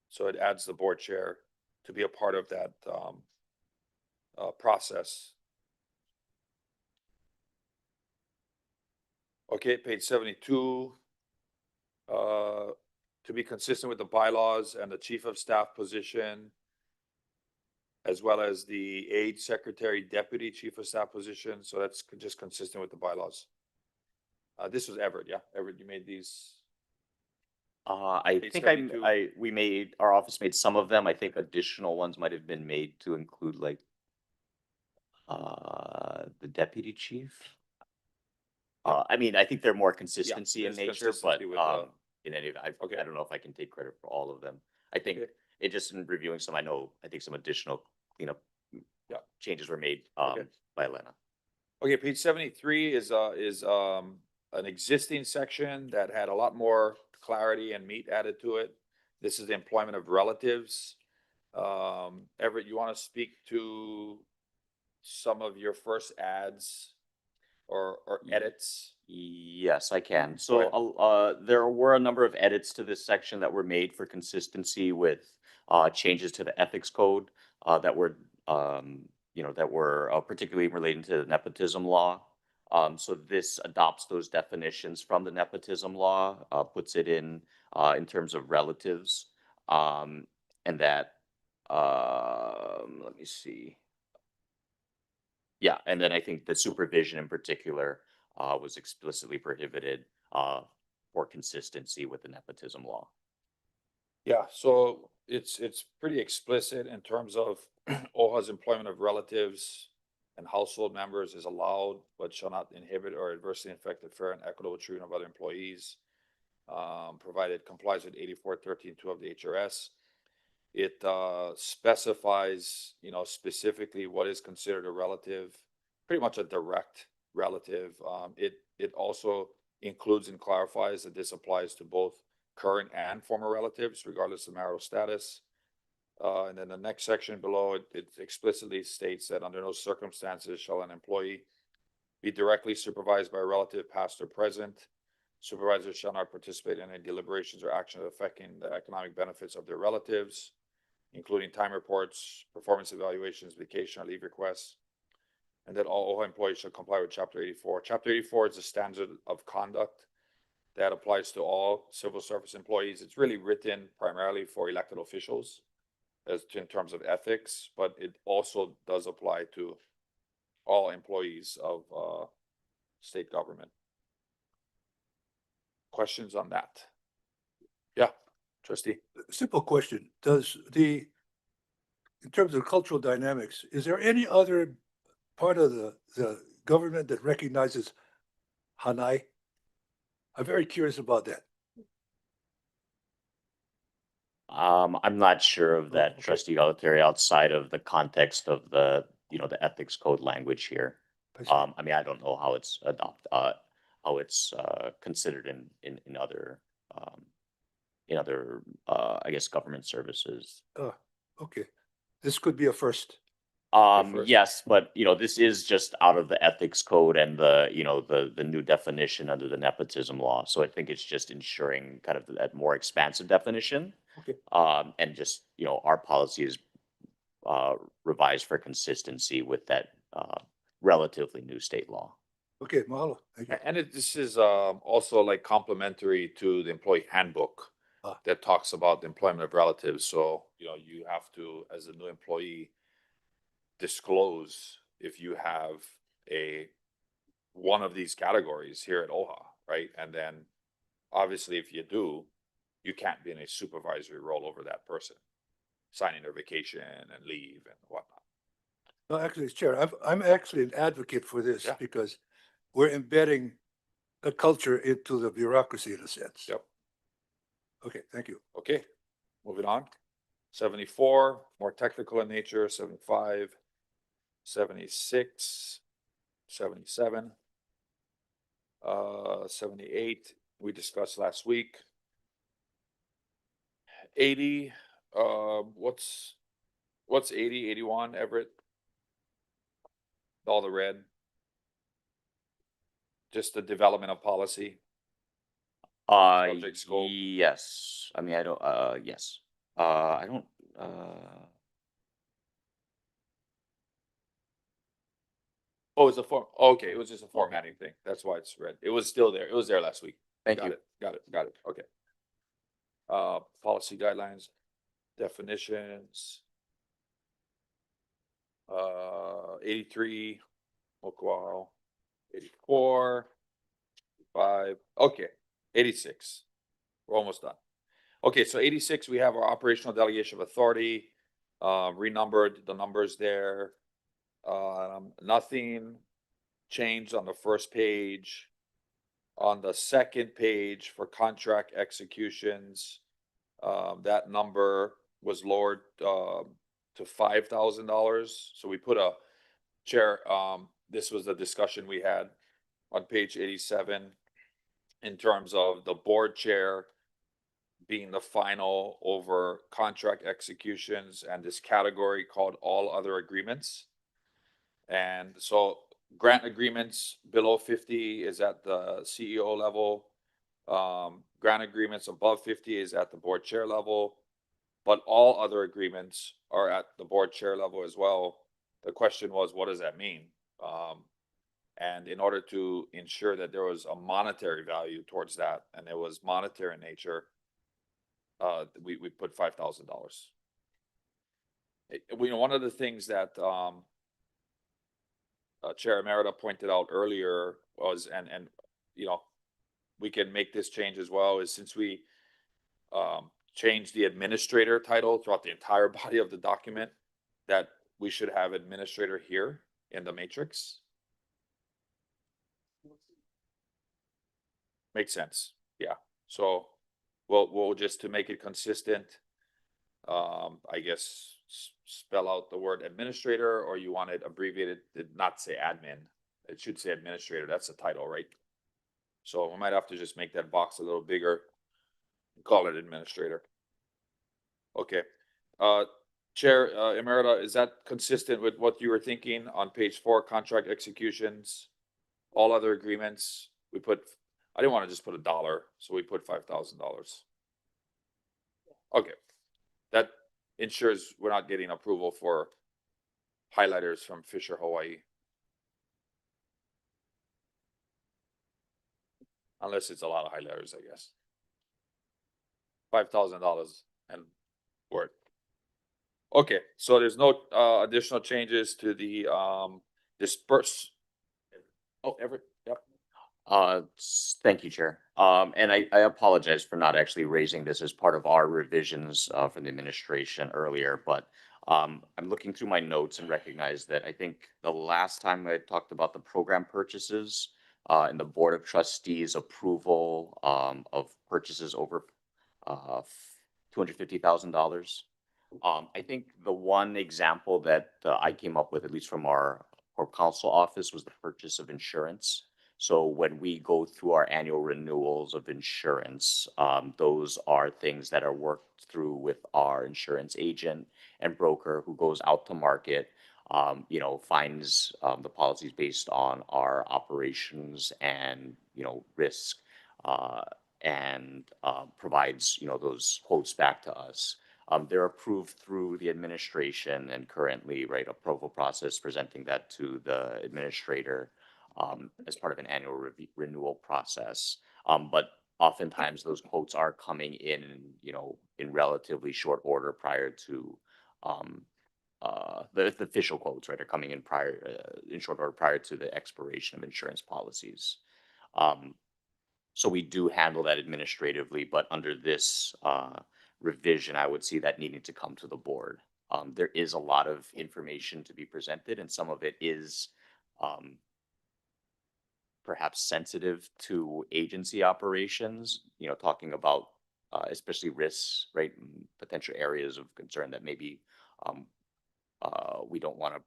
So it adds the board chair to be a part of that process. Okay, page 72. To be consistent with the bylaws and the chief of staff position, as well as the aide secretary, deputy chief of staff position. So that's just consistent with the bylaws. This was Everett, yeah. Everett, you made these. I Page think 72. our office made some of them. I think additional ones might have been made to include like the deputy chief. I mean, I think they're more consistency in there's nature, but consistency with, in any event, Okay. I don't know if I can take credit for all of them. I think Okay. it just in reviewing some, I think some additional cleanup Yeah. changes were made Okay. by Elena. Okay, page 73 is an existing section that had a lot more clarity and meat added to it. This is the employment of relatives. Everett, you want to speak to some of your first adds or edits? Yes, I can. Go So there were a number of edits to this section that were made for consistency with changes to the ethics code that were particularly relating to the nepotism law. So this adopts those definitions from the nepotism law, puts it in terms of relatives, and that let me see. Yeah, and then I think the supervision in particular was explicitly prohibited for consistency with the nepotism law. Yeah, so it's pretty explicit in terms of OHA's employment of relatives and household members is allowed, but shall not inhibit or adversely affect the fair and equitable treatment of other employees, provided it complies with 84.13.2 of the HRS. It specifies, specifically what is considered a relative, pretty much a direct relative. It also includes and clarifies that this applies to both current and former relatives, regardless of marital status. And then the next section below, it explicitly states that under no circumstances shall an employee be directly supervised by a relative, past or present. Supervisors shall not participate in any deliberations or actions affecting the economic benefits of their relatives, including time reports, performance evaluations, vacation or leave requests, and that all OHA employees shall comply with Chapter 84. Chapter 84 is a standard of conduct that applies to all civil service employees. It's really written primarily for elected officials in terms of ethics, but it also does apply to all employees of state government. Questions on that? Yeah, trustee. Simple question. In terms of cultural dynamics, is there any other part of the government that recognizes Hanai? I'm very curious about that. I'm not sure of that, okay. Trustee Galateri, outside of the context of the ethics code language here. I see. I mean, I don't know how it's considered in other I guess government services. Okay. This could be a first. first. Yes, but this is just out of the ethics code and the new definition under the nepotism law. So I think it's just ensuring kind of that more expansive definition. Okay. And just, our policy is revised for consistency with that relatively new state law. Okay, mahalo. Thank you. And this is also like complementary to the employee handbook that talks about the employment of relatives. So, you have to, as a new employee, disclose if you have one of these categories here at OHA, right? And then obviously if you do, you can't be in a supervisory role over that person, signing their vacation and leave and whatnot. No, actually, Chair, I'm actually an advocate for this Yeah. because we're embedding a culture into the bureaucracy in a sense. Yep. Okay, thank you. Okay, moving on. 74, more technical in nature, 75, 76, 77. 78, we discussed last week. 80, what's 80, 81, Everett? All the red. Just the development of policy. Subject scope. Yes, I mean, I don't, yes, I don't, Oh, it's a form, okay, it was just a formatting thing. That's why it's red. It was still there. It was there last week. thank Got you. it, got it, okay. Policy guidelines, definitions. 83, Mokwao, 84, 5, okay, 86. We're almost done. Okay, so 86, we have our operational delegation of authority, renumbered the numbers there. Nothing changed on the first page. On the second page for contract executions, that number was lowered to $5,000. So we put a chair. This was the discussion we had on page 87 in terms of the board chair being the final over contract executions and this category called all other agreements. And so grant agreements below 50 is at the CEO level. Grant agreements above 50 is at the board chair level, but all other agreements are at the board chair level as well. The question was, what does that mean? And in order to ensure that there was a monetary value towards that, and it was monetary in nature, we put $5,000. One of the things that Chair Emerita pointed out earlier was, and we can make this change as well, is since we changed the administrator title throughout the entire body of the document, that we should have administrator here in the matrix. Makes sense. Yeah. So we'll just, to make it consistent, I guess spell out the word administrator, or you want it abbreviated, not say admin. It should say administrator. That's the title, right? So we might have to just make that box a little bigger and call it administrator. Okay. Chair Emerita, is that consistent with what you were thinking on page 4, contract executions, all other agreements? We put, I didn't want to just put $1, so we put $5,000. Okay. That ensures we're not getting approval for highlighters from Fisher, Hawaii. Unless it's a lot of highlighters, I guess. $5,000 and word. Okay, so there's no additional changes to the disperse. Oh, Everett, yep. Thank you, Chair. And I apologize for not actually raising this as part of our revisions from the administration earlier, but I'm looking through my notes and recognize that I think the last time I talked about the program purchases and the Board of Trustees approval of purchases over $250,000. I think the one example that I came up with, at least from our counsel office, was the purchase of insurance. So when we go through our annual renewals of insurance, those are things that are worked through with our insurance agent and broker who goes out to market, finds the policies based on our operations and, risk, and provides, those quotes back to us. They're approved through the administration and currently, right, approval process, presenting that to the administrator as part of an annual renewal process. But oftentimes those quotes are coming in, in relatively short order prior to the official quotes, right, are coming in in short order prior to the expiration of insurance policies. So we do handle that administratively, but under this revision, I would see that needing to come to the board. there is a lot of information to be presented, and some of it is perhaps sensitive to agency operations, talking about especially risks, right? And potential areas of concern that maybe we don't want to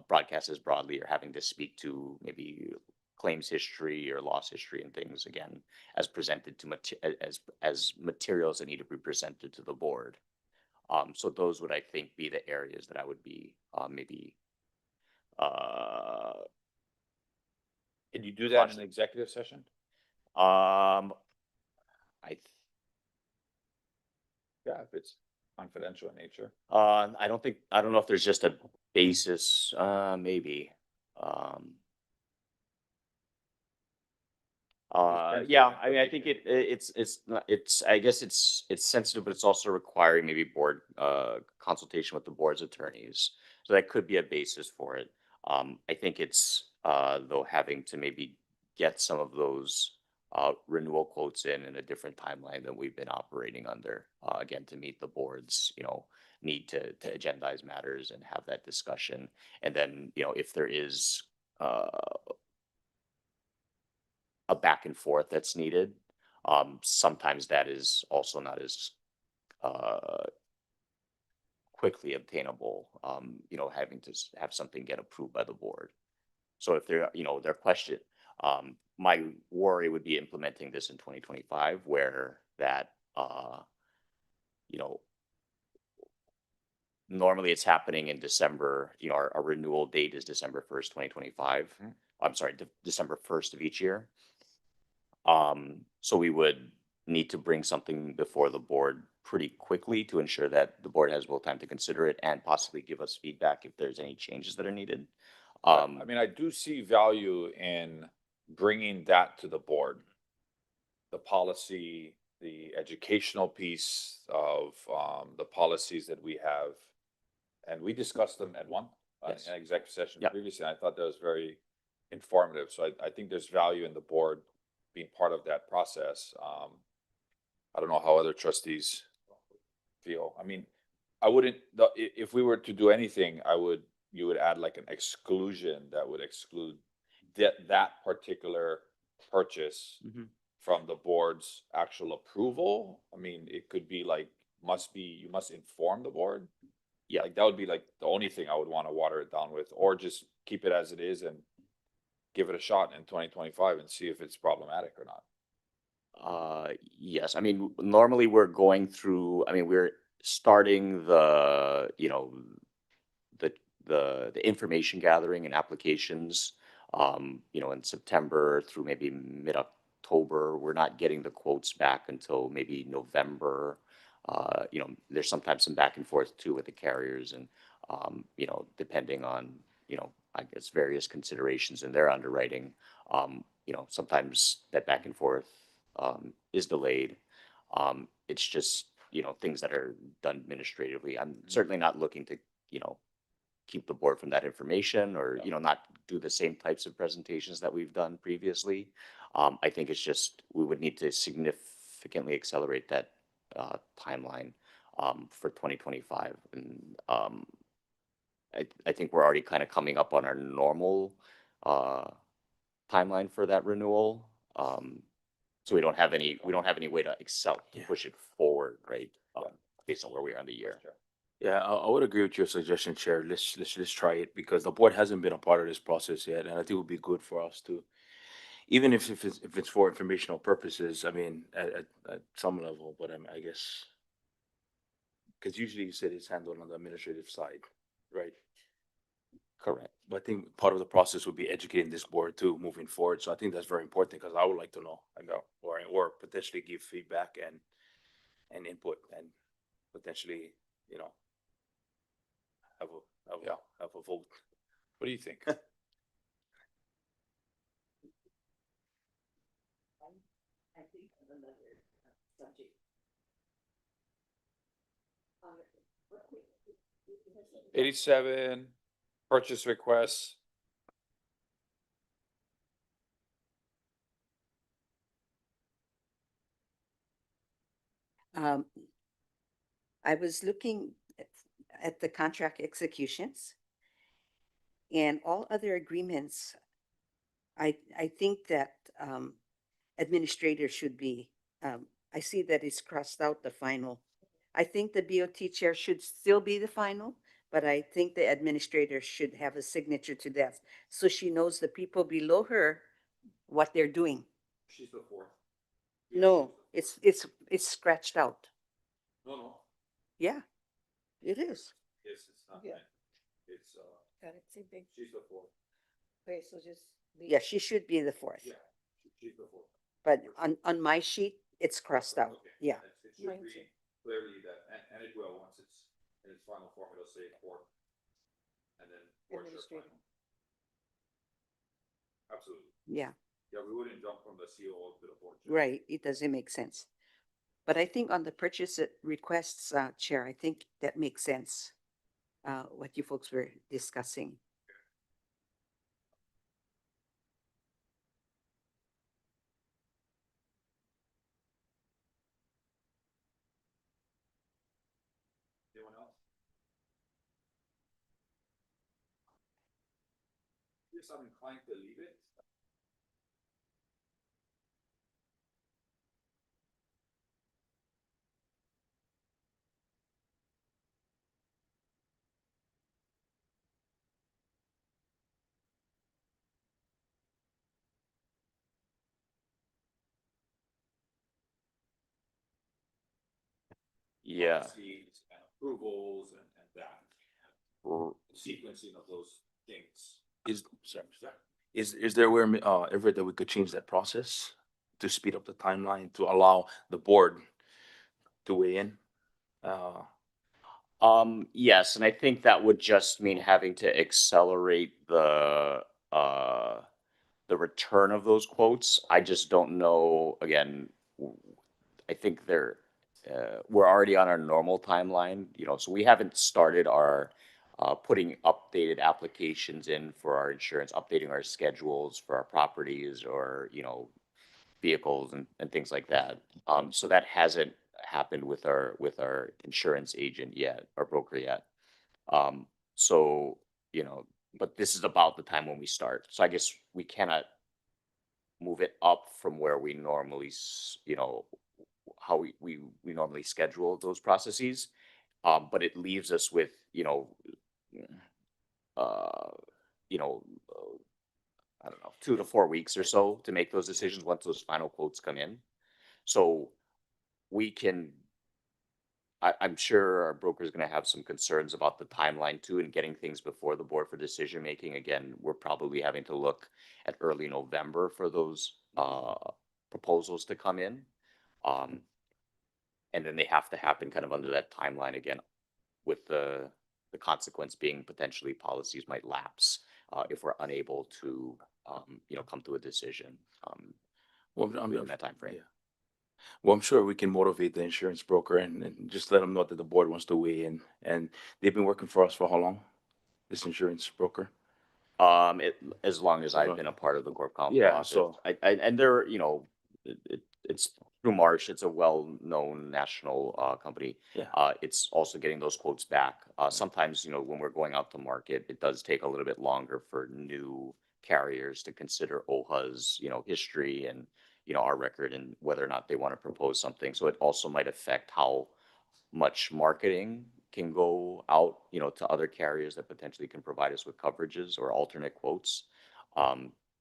broadcast as broadly, or having to speak to maybe claims history or loss history and things, again, as presented to as materials that need to be presented to the board. So those would, I think, be the areas that I would be maybe Can you do that in an executive session? I Yeah, if it's confidential in nature. I don't know if there's just a basis, maybe. Depends Yeah, on I mean, I think it's not, I guess it's sensitive, but it's also requiring maybe board, consultation with the board's attorneys. So that could be a basis for it. I think it's, though, having to maybe get some of those, renewal quotes in a different timeline than we've been operating under, again, to meet the board's, need to agendize matters and have that discussion. And then, if there is, a back and forth that's needed. Sometimes that is also not as quickly obtainable, having to have something get approved by the board. So if their question, my worry would be implementing this in 2025, where that, normally it's happening in December, our renewal date is December 1st, 2025. I'm sorry, December 1st of each year. So we would need to bring something before the board pretty quickly to ensure that the board has both time to consider it and possibly give us feedback if there's any changes that are needed. I mean, I do see value in bringing that to the board. The policy, the educational piece of the policies that we have. And we discussed them at Yes. an executive session Yep. previously. And I thought that was very informative. So I think there's value in the board being part of that process. I don't know how other trustees feel. I mean, I wouldn't, if we were to do anything, you would add like an exclusion that would exclude that particular purchase from the board's actual approval. I mean, it could be like, you must inform the board. Yeah. Like that would be like the only thing I would want to water it down with, or just keep it as it is and give it a shot in 2025 and see if it's problematic or not. Yes, I mean, normally we're we're starting the, the information gathering and applications, in September through maybe mid-October. We're not getting the quotes back until maybe November. There's sometimes some back and forth too with the carriers, and, depending on, I guess, various considerations in their underwriting, sometimes that back and forth is delayed. It's just, things that are done administratively. I'm certainly not looking to, keep the board from that information, or, not do the same types of presentations that we've done previously. I think it's just, we would need to significantly accelerate that timeline for 2025. And I think we're already kind of coming up on our normal timeline for that renewal. So we don't have any way to push it forward, right? Based on where we are in the year. Yeah, I would agree with your suggestion, Chair. Let's try it, because the board hasn't been a part of this process yet, and I think it would be good for us to, even if it's for informational purposes. I mean, at some level, but I guess, because usually you said it's handled on the administrative side, right? Correct. But I think part of the process would be educating this board too, moving forward. So I think that's very important, because I would like to know, or potentially give feedback and input, and potentially, have a vote. What do you think? $87 purchase requests. I was looking, at the contract executions. And all other agreements, I think that administrator should be, I see that it's crossed out the final. I think the BOT chair should still be the final, but I think the administrator should have a signature to that. So she knows the people below her, what they're doing. She's the fourth. No, it's scratched out. No. Yeah, it is. It's not. Yeah. It's, Got it, say big. she's the fourth. Okay, so just. Yeah, she should be the fourth. Yeah, she's the fourth. But on my sheet, it's crossed out. Okay. Yeah. It should Mine read too. clearly that, and it will, once it's in its final form, it'll say fourth. And then board chair Administrator. final. Absolutely. Yeah, Yeah, we wouldn't jump from the COO to the board chair. right. It doesn't make sense. But I think on the purchase requests, Chair, I think that makes sense. What you folks were discussing. Anyone else? Yes, I'm inclined to leave it. Yeah. Policies and approvals and that R- sequencing of those things. Sorry. Is there where, ever that we could change that process to speed up the timeline to allow the board to weigh in? Yes, and I think that would just mean having to accelerate the return of those quotes. I just don't know, again, I think we're already on our normal timeline, so we haven't started our putting updated applications in for our insurance, updating our schedules for our properties or, vehicles and things like that. So that hasn't happened with our insurance agent yet, or broker yet. So, but this is about the time when we start. So I guess we cannot move it up from where we normally, how we normally schedule those processes. But it leaves us with, uh, you know, I don't know, 2 to 4 weeks or so to make those decisions once those final quotes come in. So we can, I'm sure our broker is going to have some concerns about the timeline too and getting things before the board for decision making. Again, we're probably having to look at early November for those proposals to come in. And then they have to happen kind of under that timeline again, with the consequence being potentially policies might lapse if we're unable to come to a decision Well, within that timeframe. yeah. Well, I'm sure we can motivate the insurance broker and just let them know that the board wants to weigh in. And they've been working for us for how long? This insurance broker? As long as I've been a part of the corp counsel Yeah, office. so- And they're, it's through Marsh, it's a well-known national company. Yeah. It's also getting those quotes back. Sometimes, when we're going out to market, it does take a little bit longer for new carriers to consider OHA's, history and, our record and whether or not they want to propose something. So it also might affect how much marketing can go out, to other carriers that potentially can provide us with coverages or alternate quotes.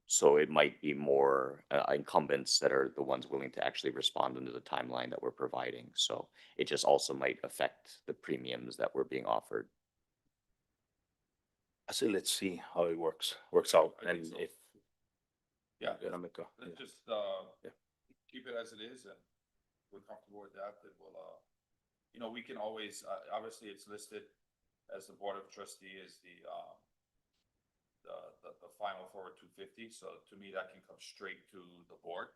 So it might be more incumbents that are the ones willing to actually respond into the timeline that we're providing. So it just also might affect the premiums that were being offered. I say, let's see how it works out. I think And so. if, Yeah, gonna make a, let's yeah. just, Yeah. keep it as it is, and we're comfortable with that, then we'll, we can always, obviously, it's listed as the Board of Trustees, the final forward 250, so to me, that can come straight to the board,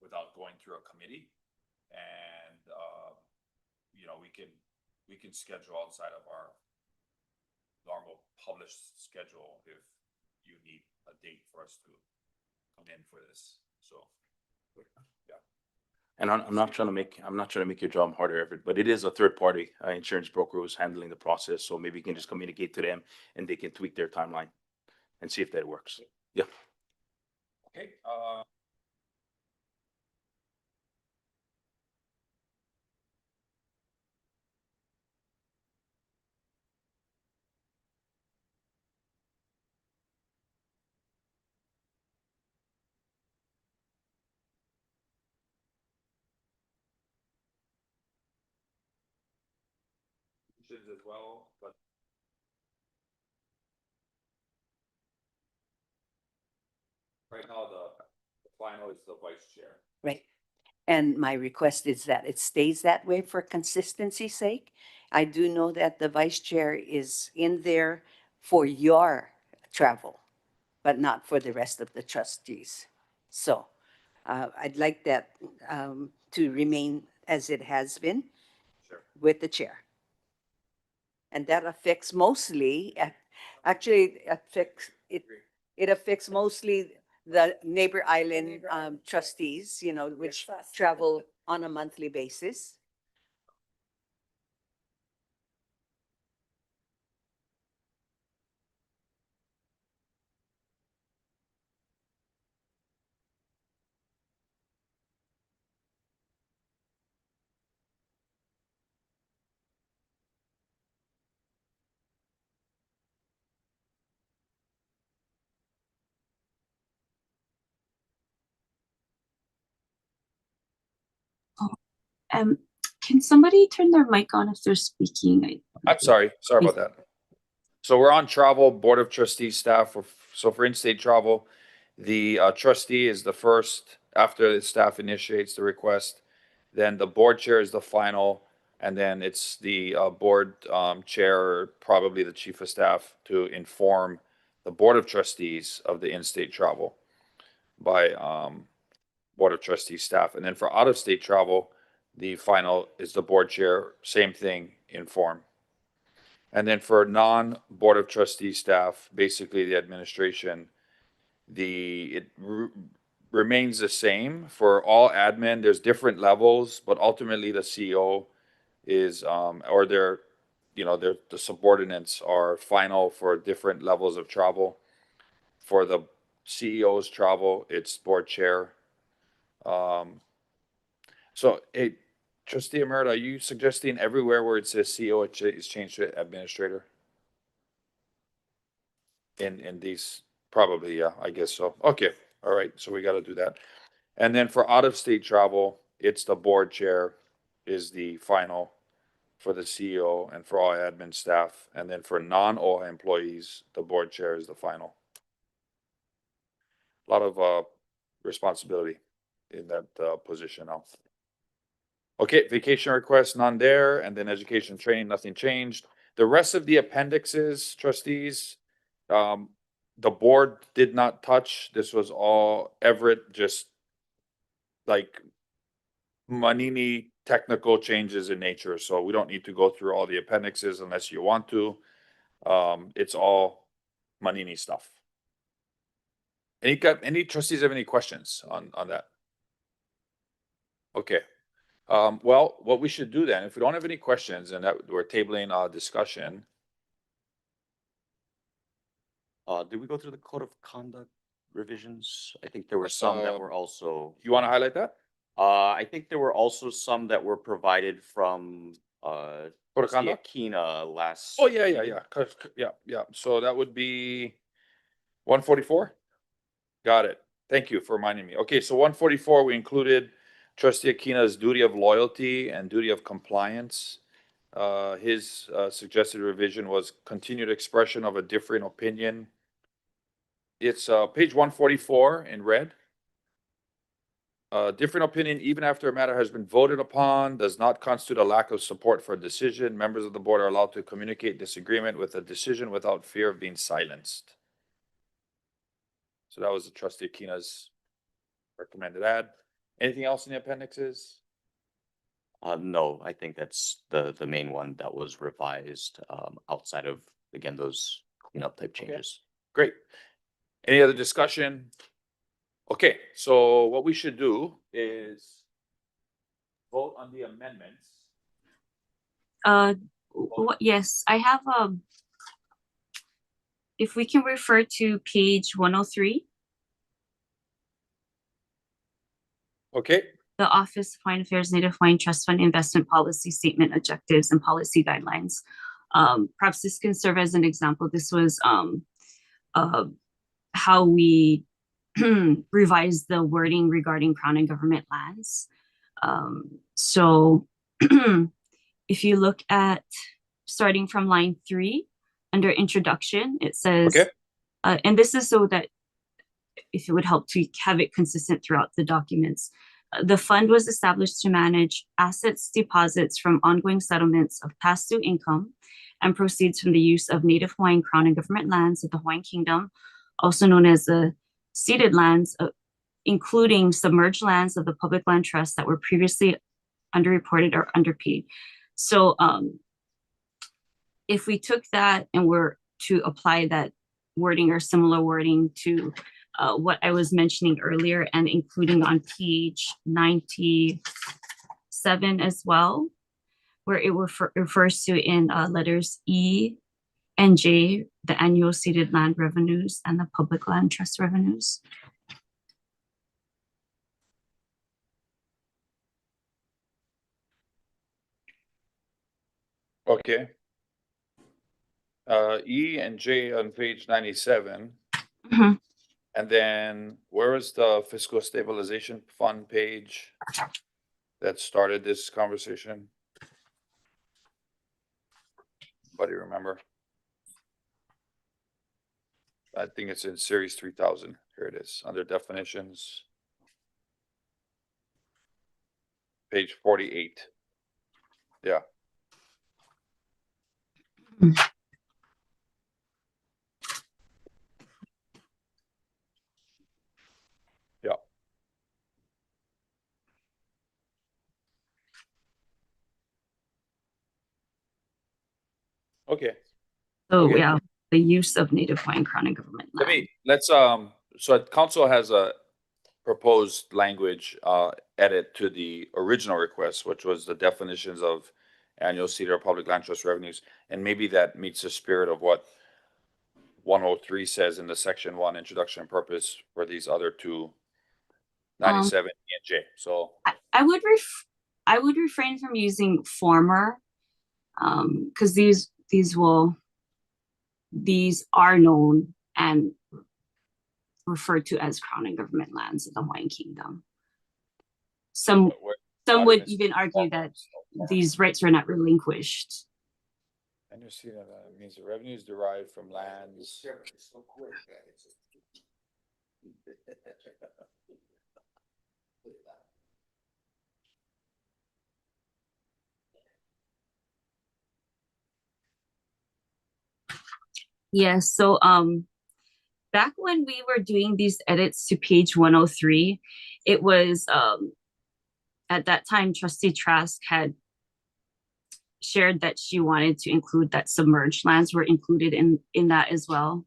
without going through a committee, and, we can schedule outside of our normal published schedule if you need a date for us to come in for this, so, yeah. And I'm not trying to make your job harder, Everett, but it is a third party insurance broker who's handling the process. So maybe you can just communicate to them and they can tweak their timeline and see if that works. Yeah. Okay, as well, but right now the final is the vice chair. Right. And my request is that it stays that way for consistency's sake. I do know that the vice chair is in there for your travel, but not for the rest of the trustees. So I'd like that to remain as it has been Sure. with the chair. And that affects mostly, actually it affects mostly the neighbor island trustees, you know, which travel on a monthly basis. Can somebody turn their mic on if they're speaking? I'm sorry about that. So we're on travel, Board of Trustees staff. So for in-state travel, the trustee is the first after the staff initiates the request. Then the board chair is the final, and then it's the board chair, or probably the chief of staff, to inform the Board of Trustees of the in-state travel by Board of Trustees staff. And then for out-of-state travel, the final is the board chair, same thing, inform. And then for non-Board of Trustees staff, basically the administration, remains the same for all admin. There's different levels, but ultimately the CEO is, or the subordinates are final for different levels of travel. For the CEO's travel, it's board chair. So, Trustee Emerita, are you suggesting everywhere where it says CEO is changed to administrator? In these, probably, yeah, I guess so. Okay, all right, so we gotta do that. And then for out-of-state travel, it's the board chair is the final for the CEO and for all admin staff. And then for non-OHA employees, the board chair is the final. A lot of responsibility in that position now. Okay, vacation requests, none there, and then education training, nothing changed. The rest of the appendixes, trustees, the board did not touch. This was all Everett, just like Manini technical changes in nature. So we don't need to go through all the appendixes unless you want to. It's all Manini stuff. Any trustees have any questions on that? Okay. Well, what we should do then, if we don't have any questions and that we're tabling our discussion. Did we go through the code of conduct revisions? I think there were some that were also. You want to highlight that? I think there were also some that were provided from Code of Trustee conduct? Akina last. Oh, yeah. So that would be 144? Got it. Thank you for reminding me. Okay, so 144, we included Trustee Akina's duty of loyalty and duty of compliance. His suggested revision was continued expression of a differing opinion. It's page 144 in red. Different opinion, even after a matter has been voted upon, does not constitute a lack of support for a decision. Members of the board are allowed to communicate disagreement with a decision without fear of being silenced. So that was the Trustee Akina's recommended add. Anything else in the appendixes? No, I think that's the main one that was revised outside of, again, those cleanup type changes. Great. Any other discussion? Okay, so what we should do is vote on the amendments. Yes, I have, if we can refer to page 103, Okay, the Office of Hawaiian Affairs Native Hawaiian Trust Fund Investment Policy Statement, Objectives, and Policy Guidelines. Perhaps this can serve as an example. This was how we revised the wording regarding Crown and government lands. So if you look at starting from line 3 under introduction, it says, okay, and this is so that if it would help to have it consistent throughout the documents. The fund was established to manage assets, deposits from ongoing settlements of past due income and proceeds from the use of Native Hawaiian Crown and government lands of the Hawaiian Kingdom, also known as the ceded lands, including submerged lands of the Public Land Trust that were previously underreported or underpaid. So if we took that and were to apply that wording or similar wording to what I was mentioning earlier and including on page 97 as well, where it refers to in letters E and J, the annual ceded land revenues and the public land trust revenues. okay. E and J on page 97. Mhm. And then where is the fiscal stabilization fund page that started this conversation? Anybody remember? I think it's in series 3000. Here it is, under definitions. Page 48. Yeah. Yeah. Okay. So Okay. yeah, the use of Native Hawaiian Crown and government land. Let's so council has a proposed language edit to the original request, which was the definitions of annual cedar public land trust revenues, and maybe that meets the spirit of what 103 says in the section 1 introduction and purpose for these other two, 97 and J. So I would refrain from using former, because these are known and referred to as Crown and government lands of the Hawaiian Kingdom. Some would even argue that these rights were not relinquished. and you see that means the revenues derived from lands. Yes, so back when we were doing these edits to page 103, it was at that time Trustee Trask had shared that she wanted to include that submerged lands were included in that as well.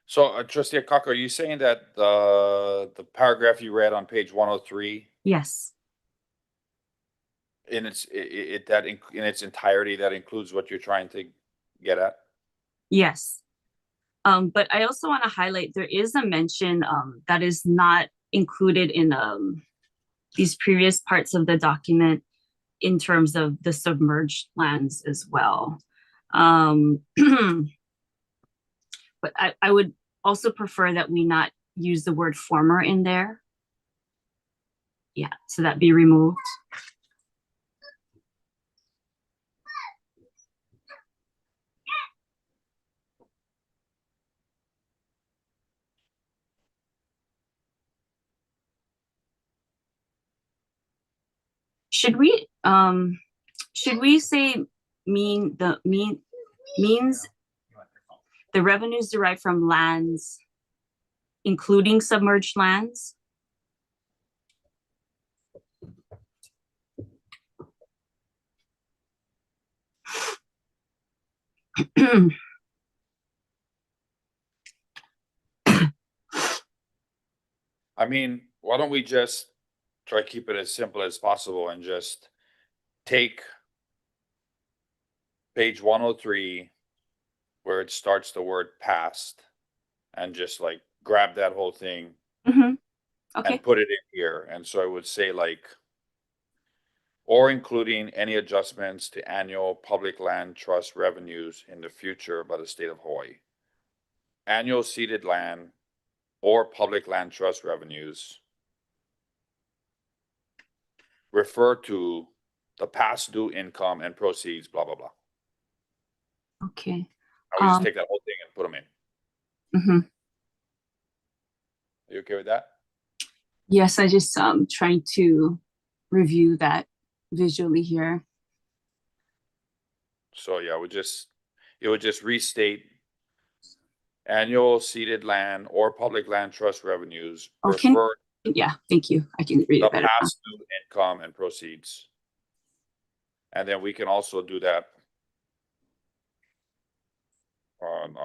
So, Trustee Akaka, are you saying that the paragraph you read on page 103 Yes. in its in its entirety that includes what you're trying to get at? Yes. But I also want to highlight there is a mention that is not included in these previous parts of the document in terms of the submerged lands as well. But I would also prefer that we not use the word former in there. Yeah, so that be removed. Should we say means the revenues derived from lands, including submerged lands. I mean, why don't we just try to keep it as simple as possible and just take page 103 where it starts the word past and just like grab that whole thing Okay, and put it in here. And so I would say like, or including any adjustments to annual public land trust revenues in the future by the state of Hawaii. Annual ceded land or public land trust revenues refer to the past due income and proceeds, blah, blah, blah. okay. I would just take that whole thing and put them in. Mhm. Are you okay with that? Yes, I just trying to review that visually here. So yeah, it would just restate annual ceded land or public land trust revenues Okay. refer Yeah, thank you. I can read the it better now. past due income and proceeds. And then we can also do that on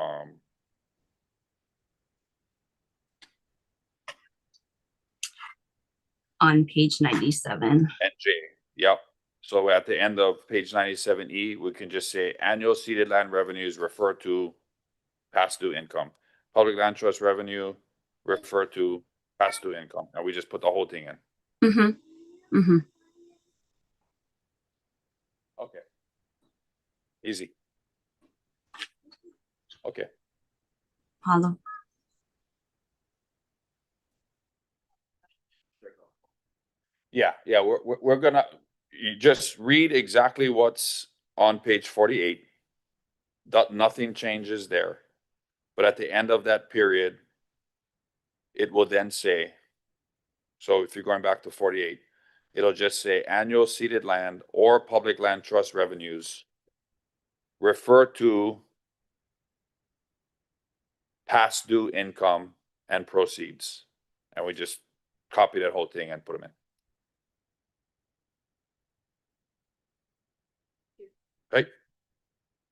On page 97. NJ. Yep. So at the end of page 97E, we can just say annual ceded land revenues refer to past due income. Public land trust revenue refer to past due income. And we just put the whole thing in. Mm-hmm. Mm-hmm. Okay. Easy. Okay. Hello. Yeah, we're gonna, you just read exactly what's on page 48. Nothing changes there. But at the end of that period, it will then say, so if you're going back to 48, it'll just say annual ceded land or public land trust revenues refer to past due income and proceeds. And we just copy that whole thing and put them in. Okay,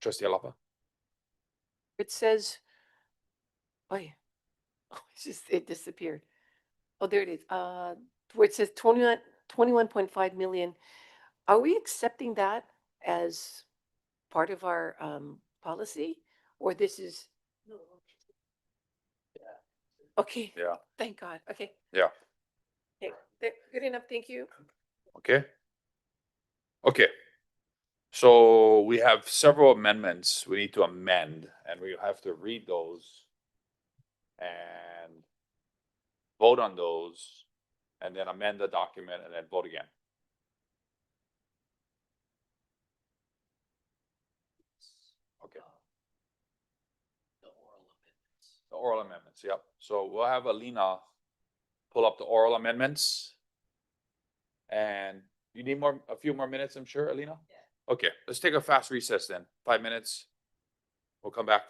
Trustee Alapa. It says, oh yeah, oh, it disappeared. Oh, there it is. Where it says 21.5 million. Are we accepting that as part of our policy, or this is? Okay. Yeah. Thank God. Okay. Yeah. Okay. Good enough. Thank you. Okay. Okay. So we have several amendments we need to amend, and we have to read those and vote on those, and then amend the document and then vote again. Okay. The oral amendments, yep. So we'll have Alina pull up the oral amendments. And you need a few more minutes, I'm sure, Alina? Yeah. Okay, let's take a fast recess then. 5 minutes. We'll come back.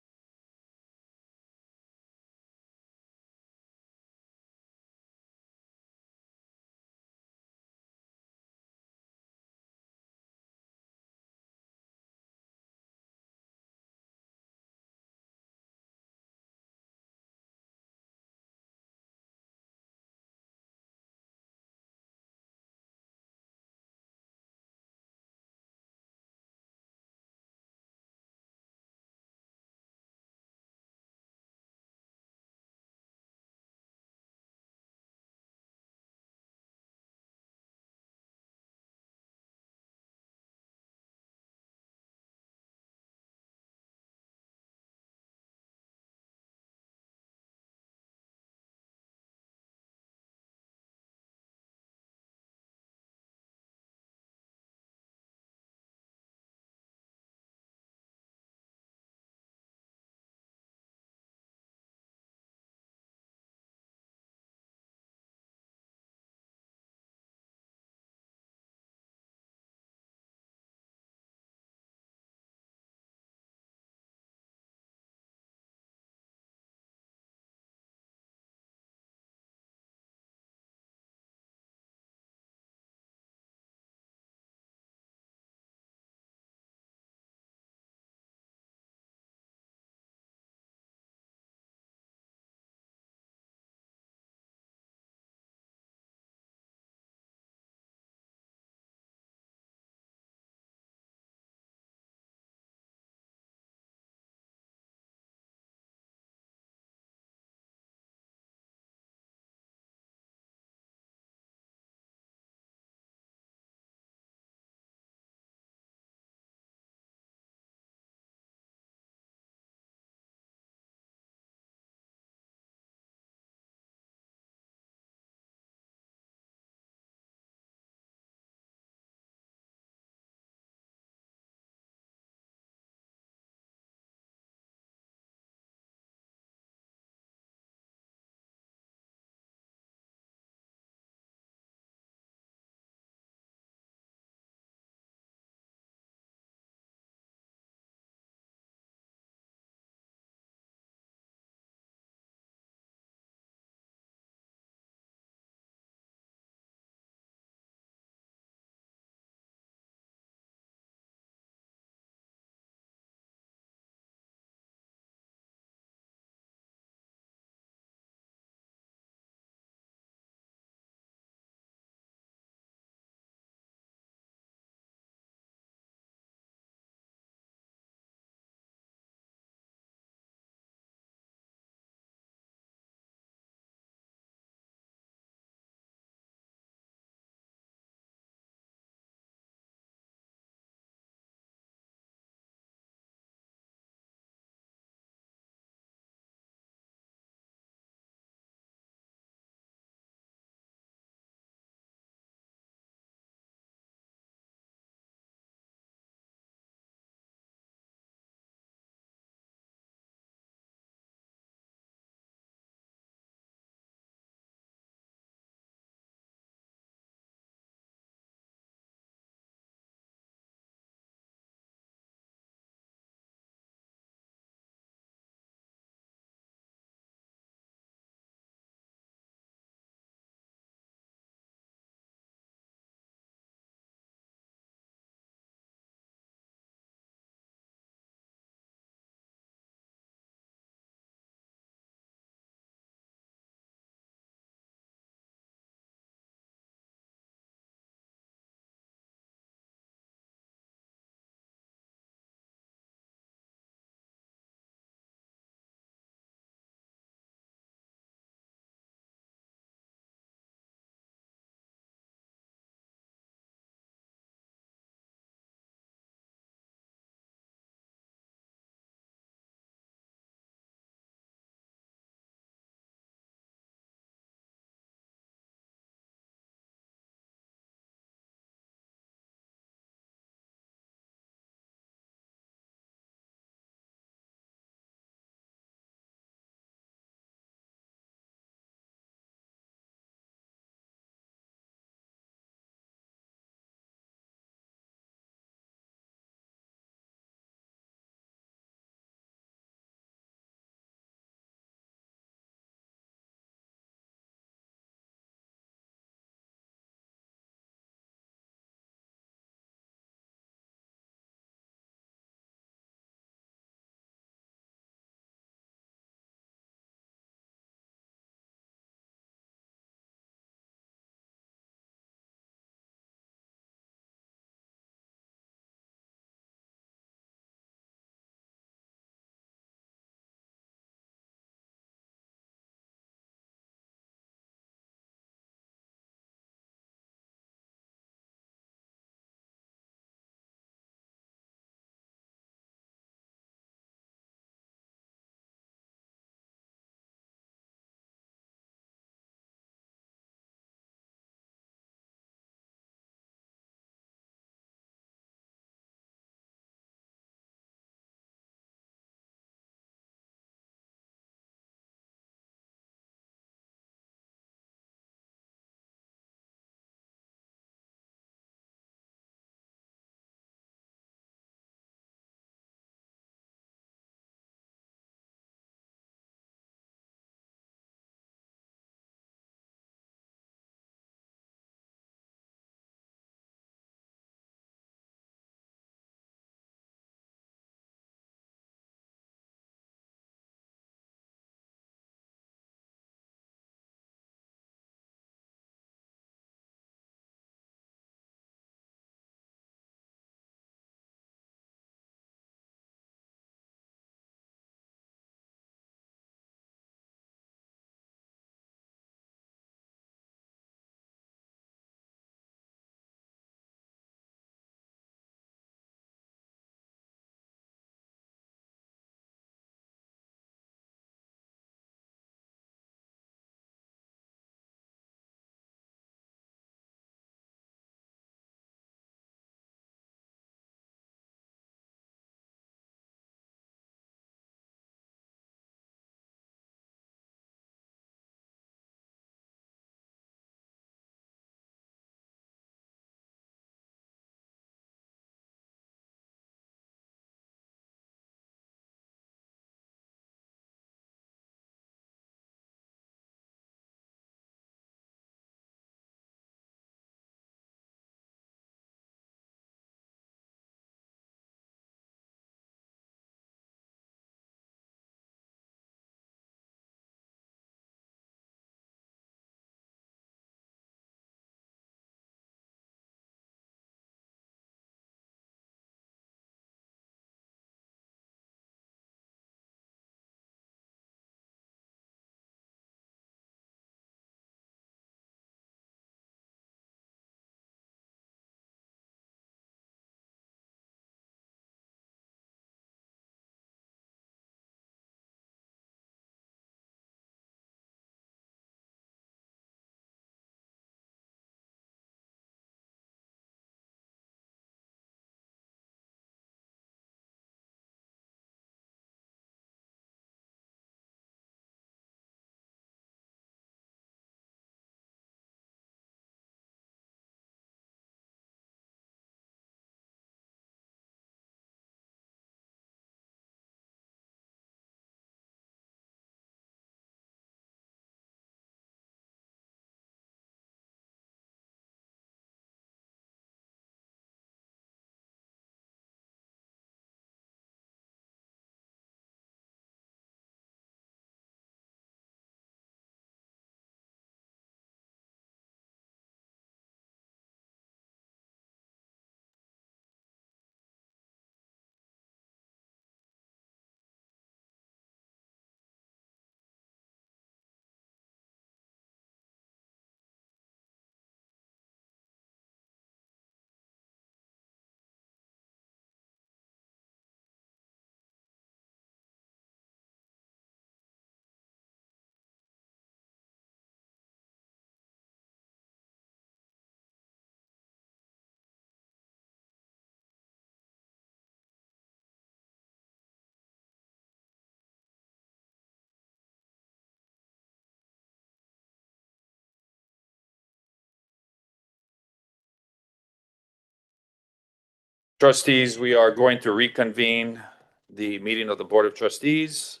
Trustees, we are going to reconvene the meeting of the Board of Trustees.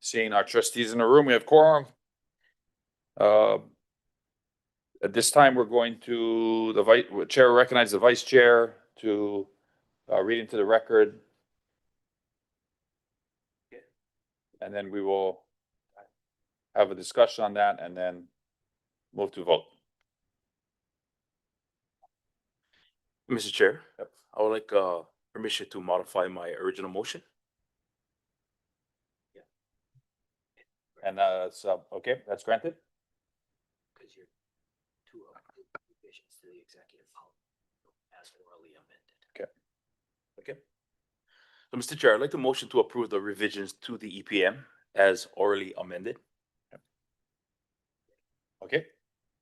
Seeing our trustees in the room, we have quorum. At this time, we're going to, the chair will recognize the vice chair to read into the record. And then we will have a discussion on that and then move to vote. Mr. Chair, I would like permission to modify my original motion. And it's okay, that's granted. Because you're two revisions to the executive policy as orally amended. Okay. So, Mr. Chair, I'd like to motion to approve the revisions to the EPM as orally amended. Okay,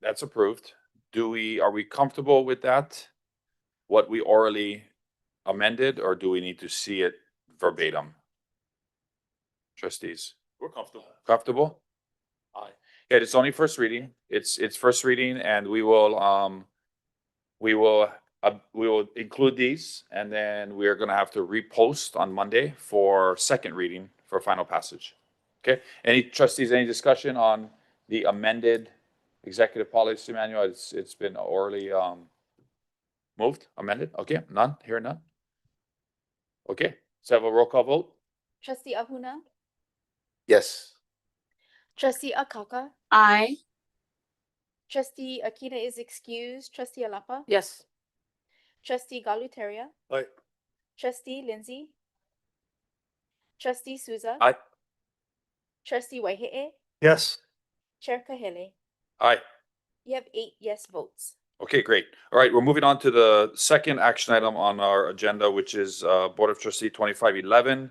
that's approved. Are we comfortable with that? What we orally amended, or do we need to see it verbatim? Trustees, We're comfortable. comfortable? Aye. Yeah, it's only first reading. It's first reading, and we will include these, and then we are gonna have to repost on Monday for second reading for final passage. Okay, any trustees, any discussion on the amended executive policy manual? It's been orally moved, amended. Okay, none, here none. Okay, let's have a roll call vote. Trustee Ahuna, Yes. trustee Akaka, I, trustee Akina is excused, trustee Alapa, Yes. trustee Galuteria, Aye. trustee Lindsay, trustee Souza, Aye. trustee Waihe'e, Yes. chair Kahele. Aye. You have 8 yes votes. Okay, great. All right, we're moving on to the second action item on our agenda, which is Board of Trustee 2511.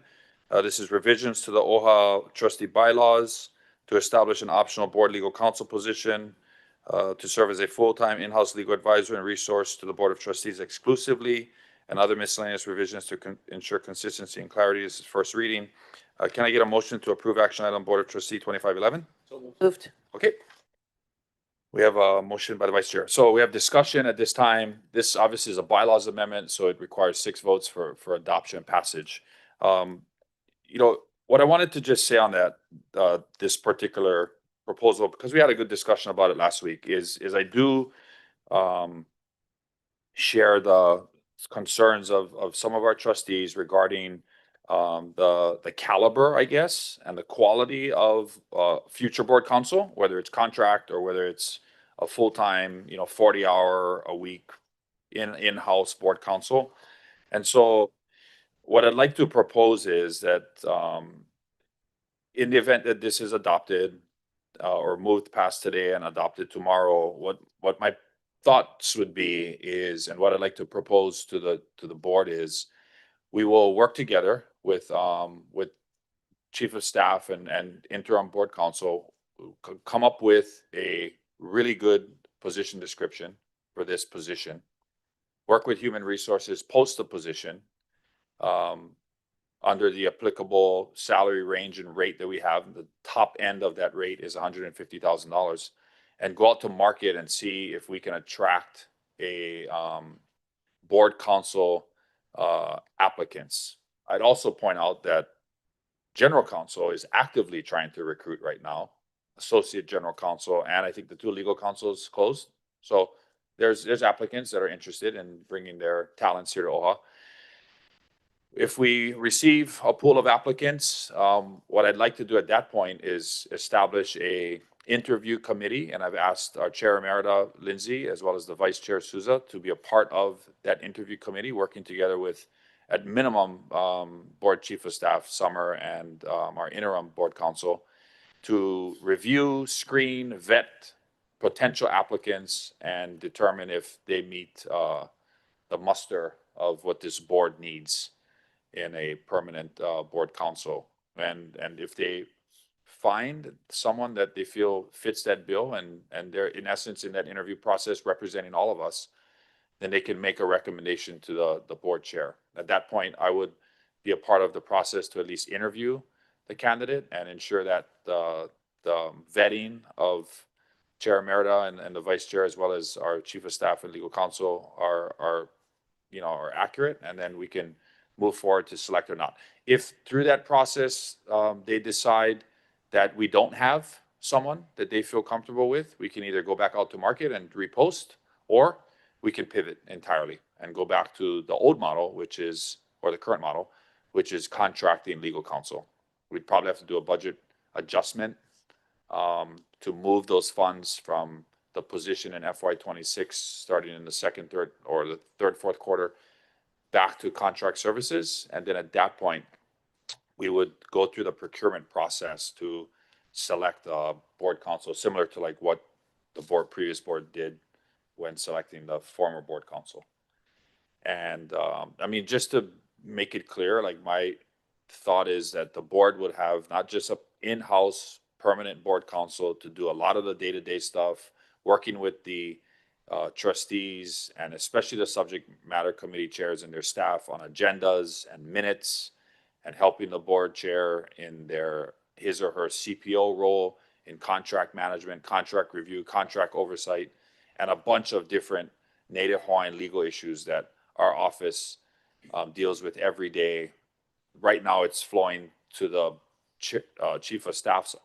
This is revisions to the OHA trustee bylaws to establish an optional board legal counsel position to serve as a full-time in-house legal advisor and resource to the Board of Trustees exclusively, and other miscellaneous revisions to ensure consistency and clarity. This is first reading. Can I get a motion to approve action item Board of Trustee 2511? Moved. Okay. We have a motion by the vice chair. So we have discussion at this time. This obviously is a bylaws amendment, so it requires 6 votes for adoption and passage. What I wanted to just say on that, this particular proposal, because we had a good discussion about it last week, is I do share the concerns of some of our trustees regarding the caliber, I guess, and the quality of future board counsel, whether it's contract or whether it's a full-time, 40-hour a week in-house board counsel. And so what I'd like to propose is that in the event that this is adopted or moved past today and adopted tomorrow, what my thoughts would be is, and what I'd like to propose to the board is, we will work together with chief of staff and interim board counsel, come up with a really good position description for this position, work with human resources, post the position under the applicable salary range and rate that we have. The top end of that rate is $150,000, and go out to market and see if we can attract a board counsel applicants. I'd also point out that general counsel is actively trying to recruit right now, associate general counsel, and I think the 2 legal counsels closed. So there's applicants that are interested in bringing their talents here to OHA. If we receive a pool of applicants, what I'd like to do at that point is establish a interview committee, and I've asked our chair emerita Lindsay as well as the vice chair Souza to be a part of that interview committee, working together with, at minimum, board chief of staff Summer and our interim board counsel to review, screen, vet potential applicants and determine if they meet the muster of what this board needs in a permanent board counsel. And if they find someone that they feel fits that bill and they're in essence in that interview process representing all of us, then they can make a recommendation to the board chair. At that point, I would be a part of the process to at least interview the candidate and ensure that the vetting of Chair Emerita and the vice chair, as well as our chief of staff and legal counsel, are are accurate, and then we can move forward to select or not. If through that process, they decide that we don't have someone that they feel comfortable with, we can either go back out to market and repost, or we can pivot entirely and go back to the old model, or the current model, which is contracting legal counsel. We'd probably have to do a budget adjustment to move those funds from the position in FY 26, starting in the second, third, or the third, fourth quarter, back to contract services. And then at that point, we would go through the procurement process to select a board counsel, similar to like what the previous board did when selecting the former board counsel. And I mean, just to make it clear, like my thought is that the board would have not just a in-house permanent board counsel to do a lot of the day-to-day stuff, working with the trustees and especially the subject matter committee chairs and their staff on agendas and minutes, and helping the board chair in his or her CPO role in contract management, contract review, contract oversight, and a bunch of different Native Hawaiian legal issues that our office deals with every day. Right now, it's flowing to the chief of staff's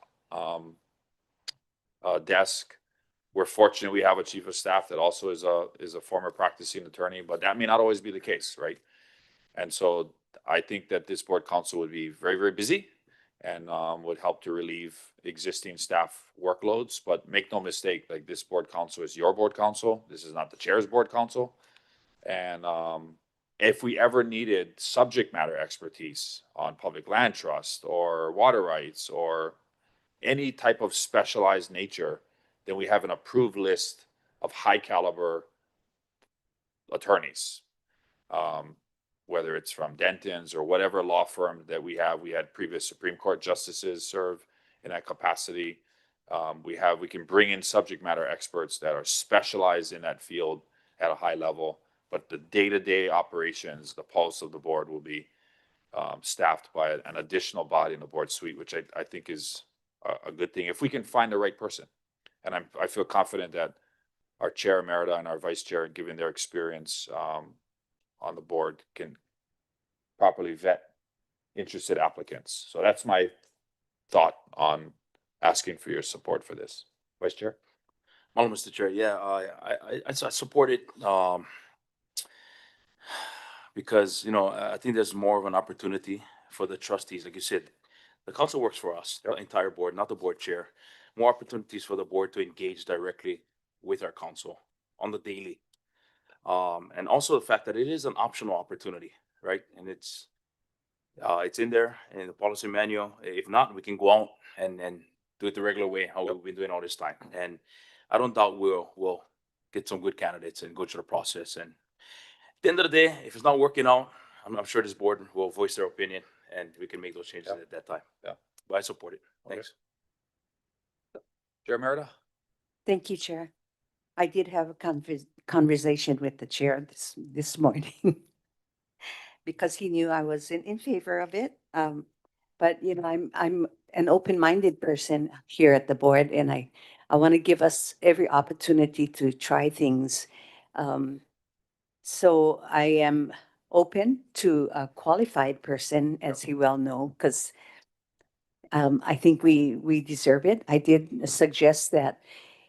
desk. We're fortunate we have a chief of staff that also is a former practicing attorney, but that may not always be the case, right? And so I think that this board counsel would be very, very busy and would help to relieve existing staff workloads. But make no mistake, like, this board counsel is your board counsel. This is not the chair's board counsel. And if we ever needed subject matter expertise on public land trust or water rights or any type of specialized nature, then we have an approved list of high caliber attorneys. Whether it's from Denton's or whatever law firm that we have. We had previous Supreme Court justices serve in that capacity. We can bring in subject matter experts that are specialized in that field at a high level, but the day-to-day operations, the pulse of the board, will be staffed by an additional body in the board suite, which I think is a good thing if we can find the right person. And I feel confident that our chair emerita and our vice chair, given their experience on the board, can properly vet interested applicants. So that's my thought on asking for your support for this. Vice Chair? Well, Mr. Chair, yeah, I support it because, I think there's more of an opportunity for the trustees. Like you said, the council works for us, the entire board, not the board chair. More opportunities for the board to engage directly with our council on the daily. And also the fact that it is an optional opportunity, right? And it's in there in the policy manual. If not, we can go out and do it the regular way, how we've been doing all this time. And I don't doubt we'll get some good candidates and go through the process. And at the end of the day, if it's not working out, I'm sure this board will voice their opinion and we can make those changes at that time. Yeah. But I support it. Okay. Thanks. Chair Emerita? Thank you, Chair. I did have a conversation with the chair this morning because he knew I was in favor of it. But I'm an open-minded person here at the board, and I want to give us every opportunity to try things. So I am open to a qualified person, as you well know, because I think we deserve it. I did suggest that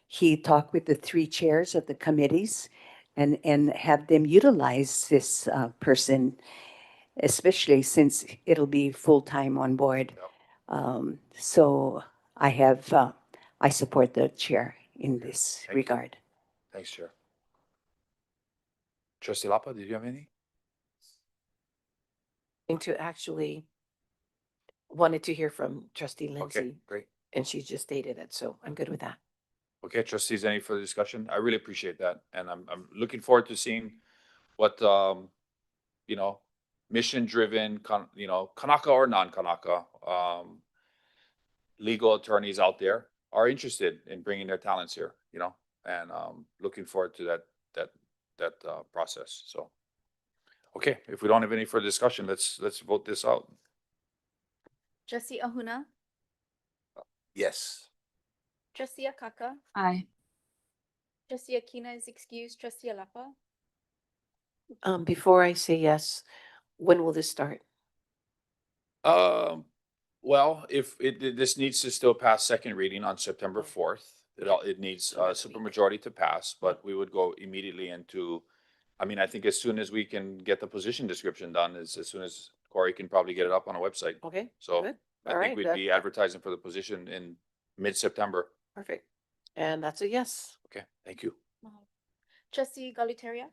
he talk with the three chairs of the committees and have them utilize this person, especially since it'll be full-time on board. So I support the chair in this Thank you. regard. Thanks, Chair. Trustee Lapa, did you have any? To actually wanted to hear from Trustee Okay, Lindsay, great. and she just stated it, so I'm good with that. Okay, trustees, any further discussion? I really appreciate that. And I'm looking forward to seeing what, mission-driven, Kanaka or non-Kanaka, legal attorneys out there are interested in bringing their talents here, and looking forward to that process. So, okay, if we don't have any further discussion, let's vote this out. Trustee Ahuna, Yes. Trustee Akaka, Aye. Trustee Akina is excused, Trustee Alapa, Before I say yes, when will this start? Well, if this needs to still pass second reading on September 4th, it needs So next super week. majority to pass, but we would go immediately into, I mean, I think as soon as we can get the position description done, as soon as Corey can probably get it up on a website. Okay, So good. I All think right, we'd be advertising for the position in mid-September. perfect. And that's a yes. Okay, thank you. Mahalo. Trustee Galutaria,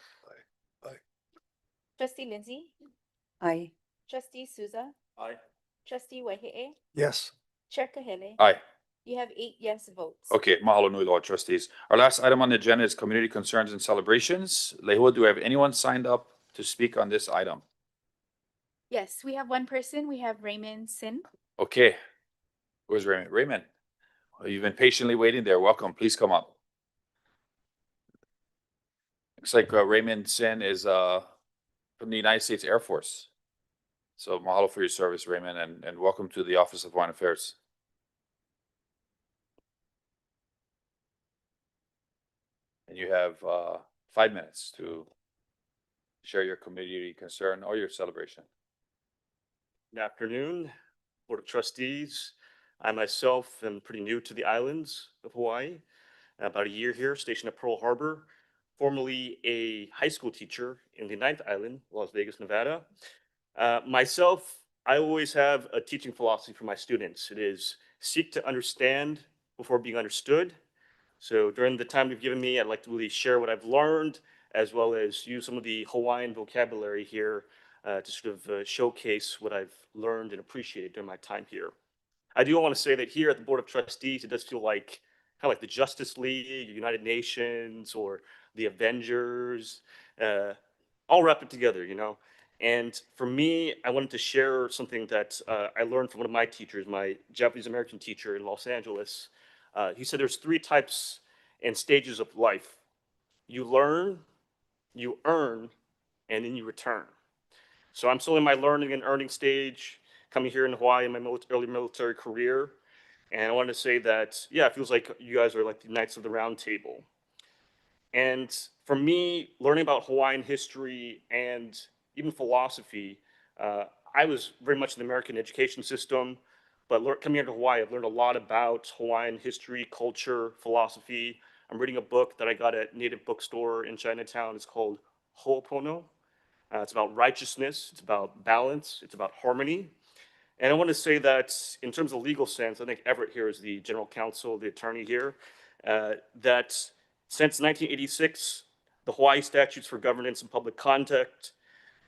Aye. trustee Lindsay, Aye. trustee Souza, Aye. trustee Wahehe, Yes. Chair Kahele. Aye. You have 8 yes votes. Okay, mahalo nui loa, trustees. Our last item on the agenda is community concerns and celebrations. Lehua, do we have anyone signed up to speak on this item? Yes, we have one person. We have Raymond Sin. Okay. Where's Raymond? Raymond, you've been patiently waiting there. Welcome. Please come up. Looks like Raymond Sin is from the United States Air Force. So mahalo for your service, Raymond, and welcome to the Office of Foreign Affairs. And you have 5 minutes to share your community concern or your celebration. Good afternoon, Board of Trustees. I myself am pretty new to the islands of Hawaii. About a year here, stationed at Pearl Harbor, formerly a high school teacher in the 9th Island, Las Vegas, Nevada. Myself, I always have a teaching philosophy for my students. It is seek to understand before being understood. So during the time you've given me, I'd like to really share what I've learned, as well as use some of the Hawaiian vocabulary here to sort of showcase what I've learned and appreciated during my time here. I do want to say that here at the Board of Trustees, it does feel like kind of like the Justice League, United Nations, or the Avengers, all wrapped together, you know. And for me, I wanted to share something that I learned from one of my teachers, my Japanese American teacher in Los Angeles. He said there's 3 types and stages of life. You learn, you earn, and then you return. So I'm still in my learning and earning stage, coming here in Hawaii in my early military career. And I wanted to say that, yeah, it feels like you guys are like the Knights of the Round Table. And for me, learning about Hawaiian history and even philosophy, I was very much in the American education system, but coming here to Hawaii, I've learned a lot about Hawaiian history, culture, philosophy. I'm reading a book that I got at Native Bookstore in Chinatown. It's called Ho'opono. It's about righteousness, it's about balance, it's about harmony. And I want to say that in terms of legal sense, I think Everett here is the general counsel, the attorney here, that since 1986, the Hawaii Statutes for Governance and Public Conduct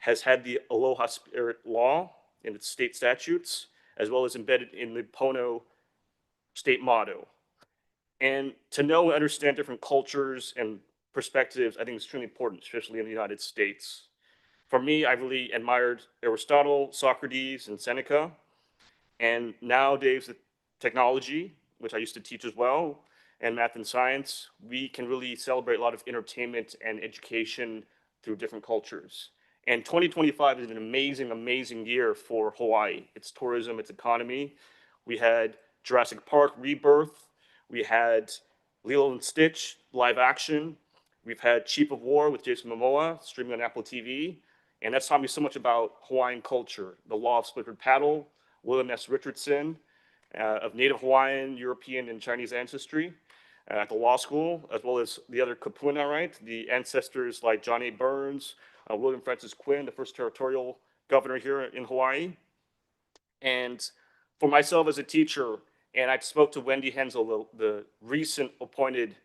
has had the Aloha Spirit law in its state statutes, as well as embedded in the Pono state motto. And to know and understand different cultures and perspectives, I think is extremely important, especially in the United States. For me, I really admired Aristotle, Socrates, and Seneca. And nowadays, with technology, which I used to teach as well, and math and science, we can really celebrate a lot of entertainment and education through different cultures. And 2025 is an amazing, amazing year for Hawaii. Its tourism, its economy. We had Jurassic Park Rebirth. We had Lilo and Stitch live action. We've had Chief of War with Jason Momoa streaming on Apple TV. And that's taught me so much about Hawaiian culture, the law of split paddle, William S. Richardson, of Native Hawaiian, European, and Chinese ancestry at the law school, as well as the other Kapuna, right? The ancestors like John A. Burns, William Francis Quinn, the first territorial governor here in Hawaii. And for myself as a teacher, and I spoke to Wendy Hensel, the recent appointed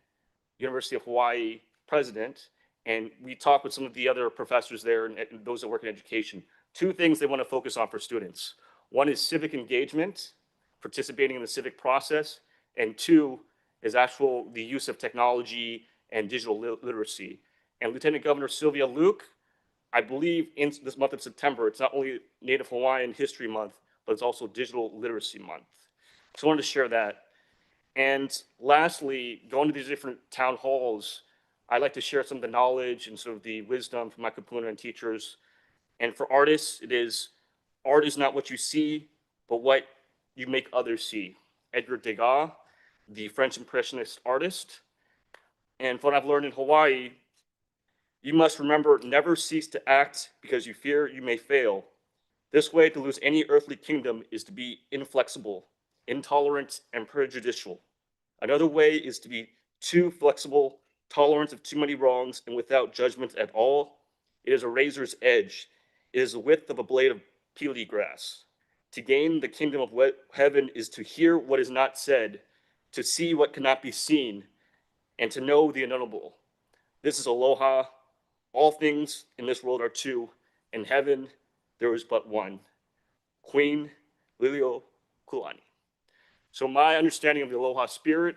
University of Hawaii president, and we talked with some of the other professors there and those that work in education. 2 things they want to focus on for students. One is civic engagement, participating in the civic process, and 2 is the use of technology and digital literacy. And Lieutenant Governor Sylvia Luke, I believe in this month of September, it's not only Native Hawaiian History Month, but it's also Digital Literacy Month. So I wanted to share that. And lastly, going to these different town halls, I like to share some of the knowledge and sort of the wisdom from my kapuna and teachers. And for artists, art is not what you see, but what you make others see. Edgar Degas, the French Impressionist artist. And from what I've learned in Hawaii, You must remember, never cease to act because you fear you may fail. This way to lose any earthly kingdom is to be inflexible, intolerant, and prejudicial. Another way is to be too flexible, tolerant of too many wrongs, and without judgment at all. It is a razor's edge. It is the width of a blade of peely grass. To gain the kingdom of heaven is to hear what is not said, to see what cannot be seen, and to know the unknowable. This is aloha. All things in this world are two. In heaven, there is but one. Queen Lilio Kulani. So my understanding of the aloha spirit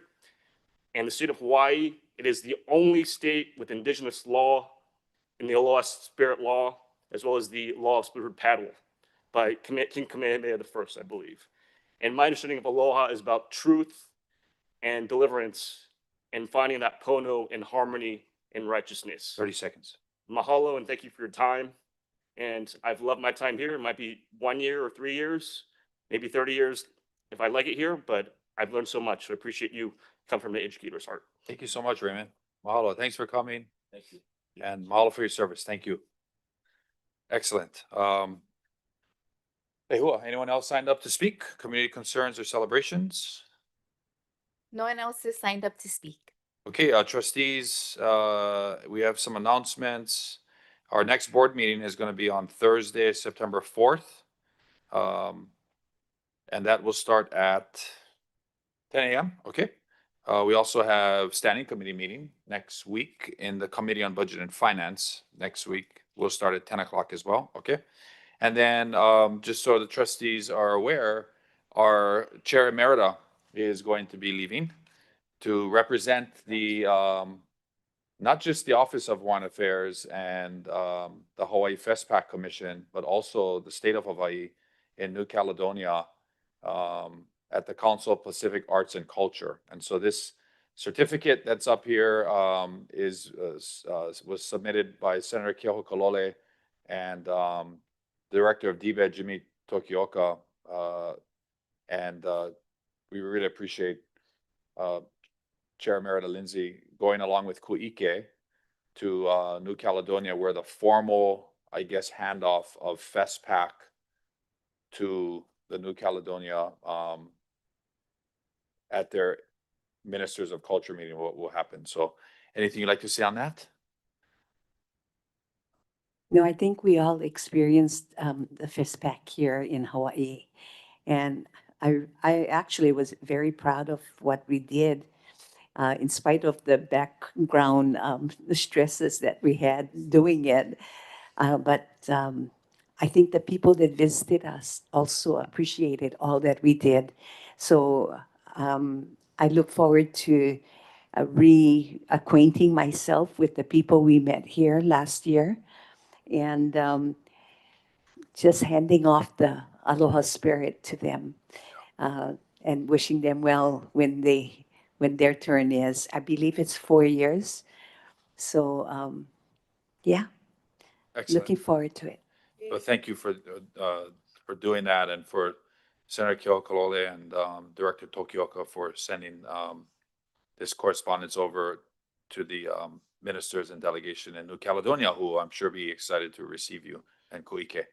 and the state of Hawaii, it is the only state with indigenous law in the aloha spirit law, as well as the law of split paddle by King Kamehameha I, I believe. And my understanding of aloha is about truth and deliverance and finding that pono in harmony and righteousness. 30 seconds. Mahalo and thank you for your time. And I've loved my time here. It might be 1 year or 3 years, maybe 30 years if I like it here, but I've learned so much. So I appreciate you come from the educator's heart. Thank you so much, Raymond. Mahalo. Thanks for coming. Thank you. And mahalo for your service. Thank you. Excellent. Lehua, anyone else signed up to speak? Community concerns or celebrations? No one else is signed up to speak. Okay, trustees, we have some announcements. Our next board meeting is going to be on Thursday, September 4th. And that will start at 10 a.m. Okay. We also have standing committee meeting next week in the Committee on Budget and Finance. Next week, we'll start at 10 o'clock as well. Okay. And then just so the trustees are aware, our chair emerita is going to be leaving to represent the not just the Office of Hawaiian Affairs and the Hawaii FESPAC Commission, but also the state of Hawaii in New Caledonia at the Council of Pacific Arts and Culture. And so this certificate that's up here was submitted by Senator Keoho Kalole and Director of DBED, Jimmy Tokioka. And we really appreciate Chair Emerita Lindsay going along with Ku'ike to New Caledonia, where the formal, I guess, handoff of FESPAC to the New Caledonia at their Ministers of Culture meeting will happen. So anything you'd like to say on that? No, I think we all experienced the FISPAC here in Hawaii. And I actually was very proud of what we did in spite of the background the stresses that we had doing it. But I think the people that visited us also appreciated all that we did. So I look forward to reacquainting myself with the people we met here last year and just handing off the aloha spirit to them and wishing them well when their turn is. I believe it's 4 years. So yeah, Excellent. looking forward to it. Well, thank you for doing that, and for Senator Keoho Kalole and Director Tokioka for sending this correspondence over to the ministers and delegation in New Caledonia, who I'm sure be excited to receive you, and Ku'ike.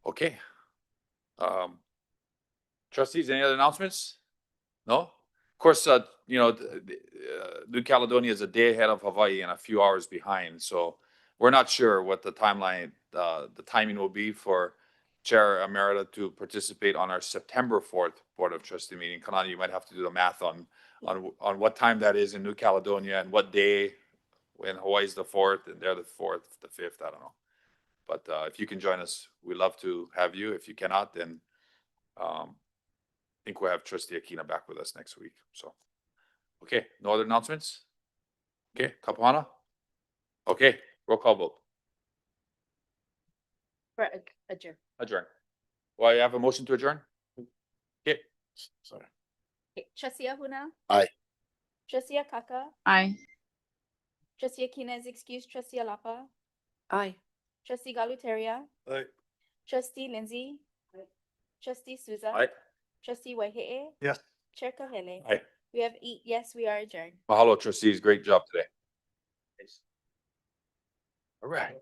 Okay. Trustees, any other announcements? No? Of course, New Caledonia is a day ahead of Hawaii and a few hours behind. So we're not sure what the timeline, the timing will be for Chair Emerita to participate on our September 4th Board of Trustee meeting. Kanani, you might have to do the math on what time that is in New Caledonia and what day, when Hawaii's the 4th and they're the 4th, the 5th, I don't know. But if you can join us, we'd love to have you. If you cannot, then I think we'll have Trustee Akina back with us next week. So, okay, no other announcements? Okay, Kapuana? Okay, roll call vote. For adjourn. Adjourn. Well, you have a motion to adjourn? Okay, sorry. Okay, Trustee Ahuna? Aye. Trustee Akaka? Aye. Trustee Akina is excused. Trustee Alapa? Aye. Trustee Galuteria? Aye. Trustee Lindsay? Trustee Souza? Aye. Trustee Waihe'e? Yes. Chair Kahele? Aye. We have 8 yes, we are adjourned. Mahalo, trustees. Great job today. All right.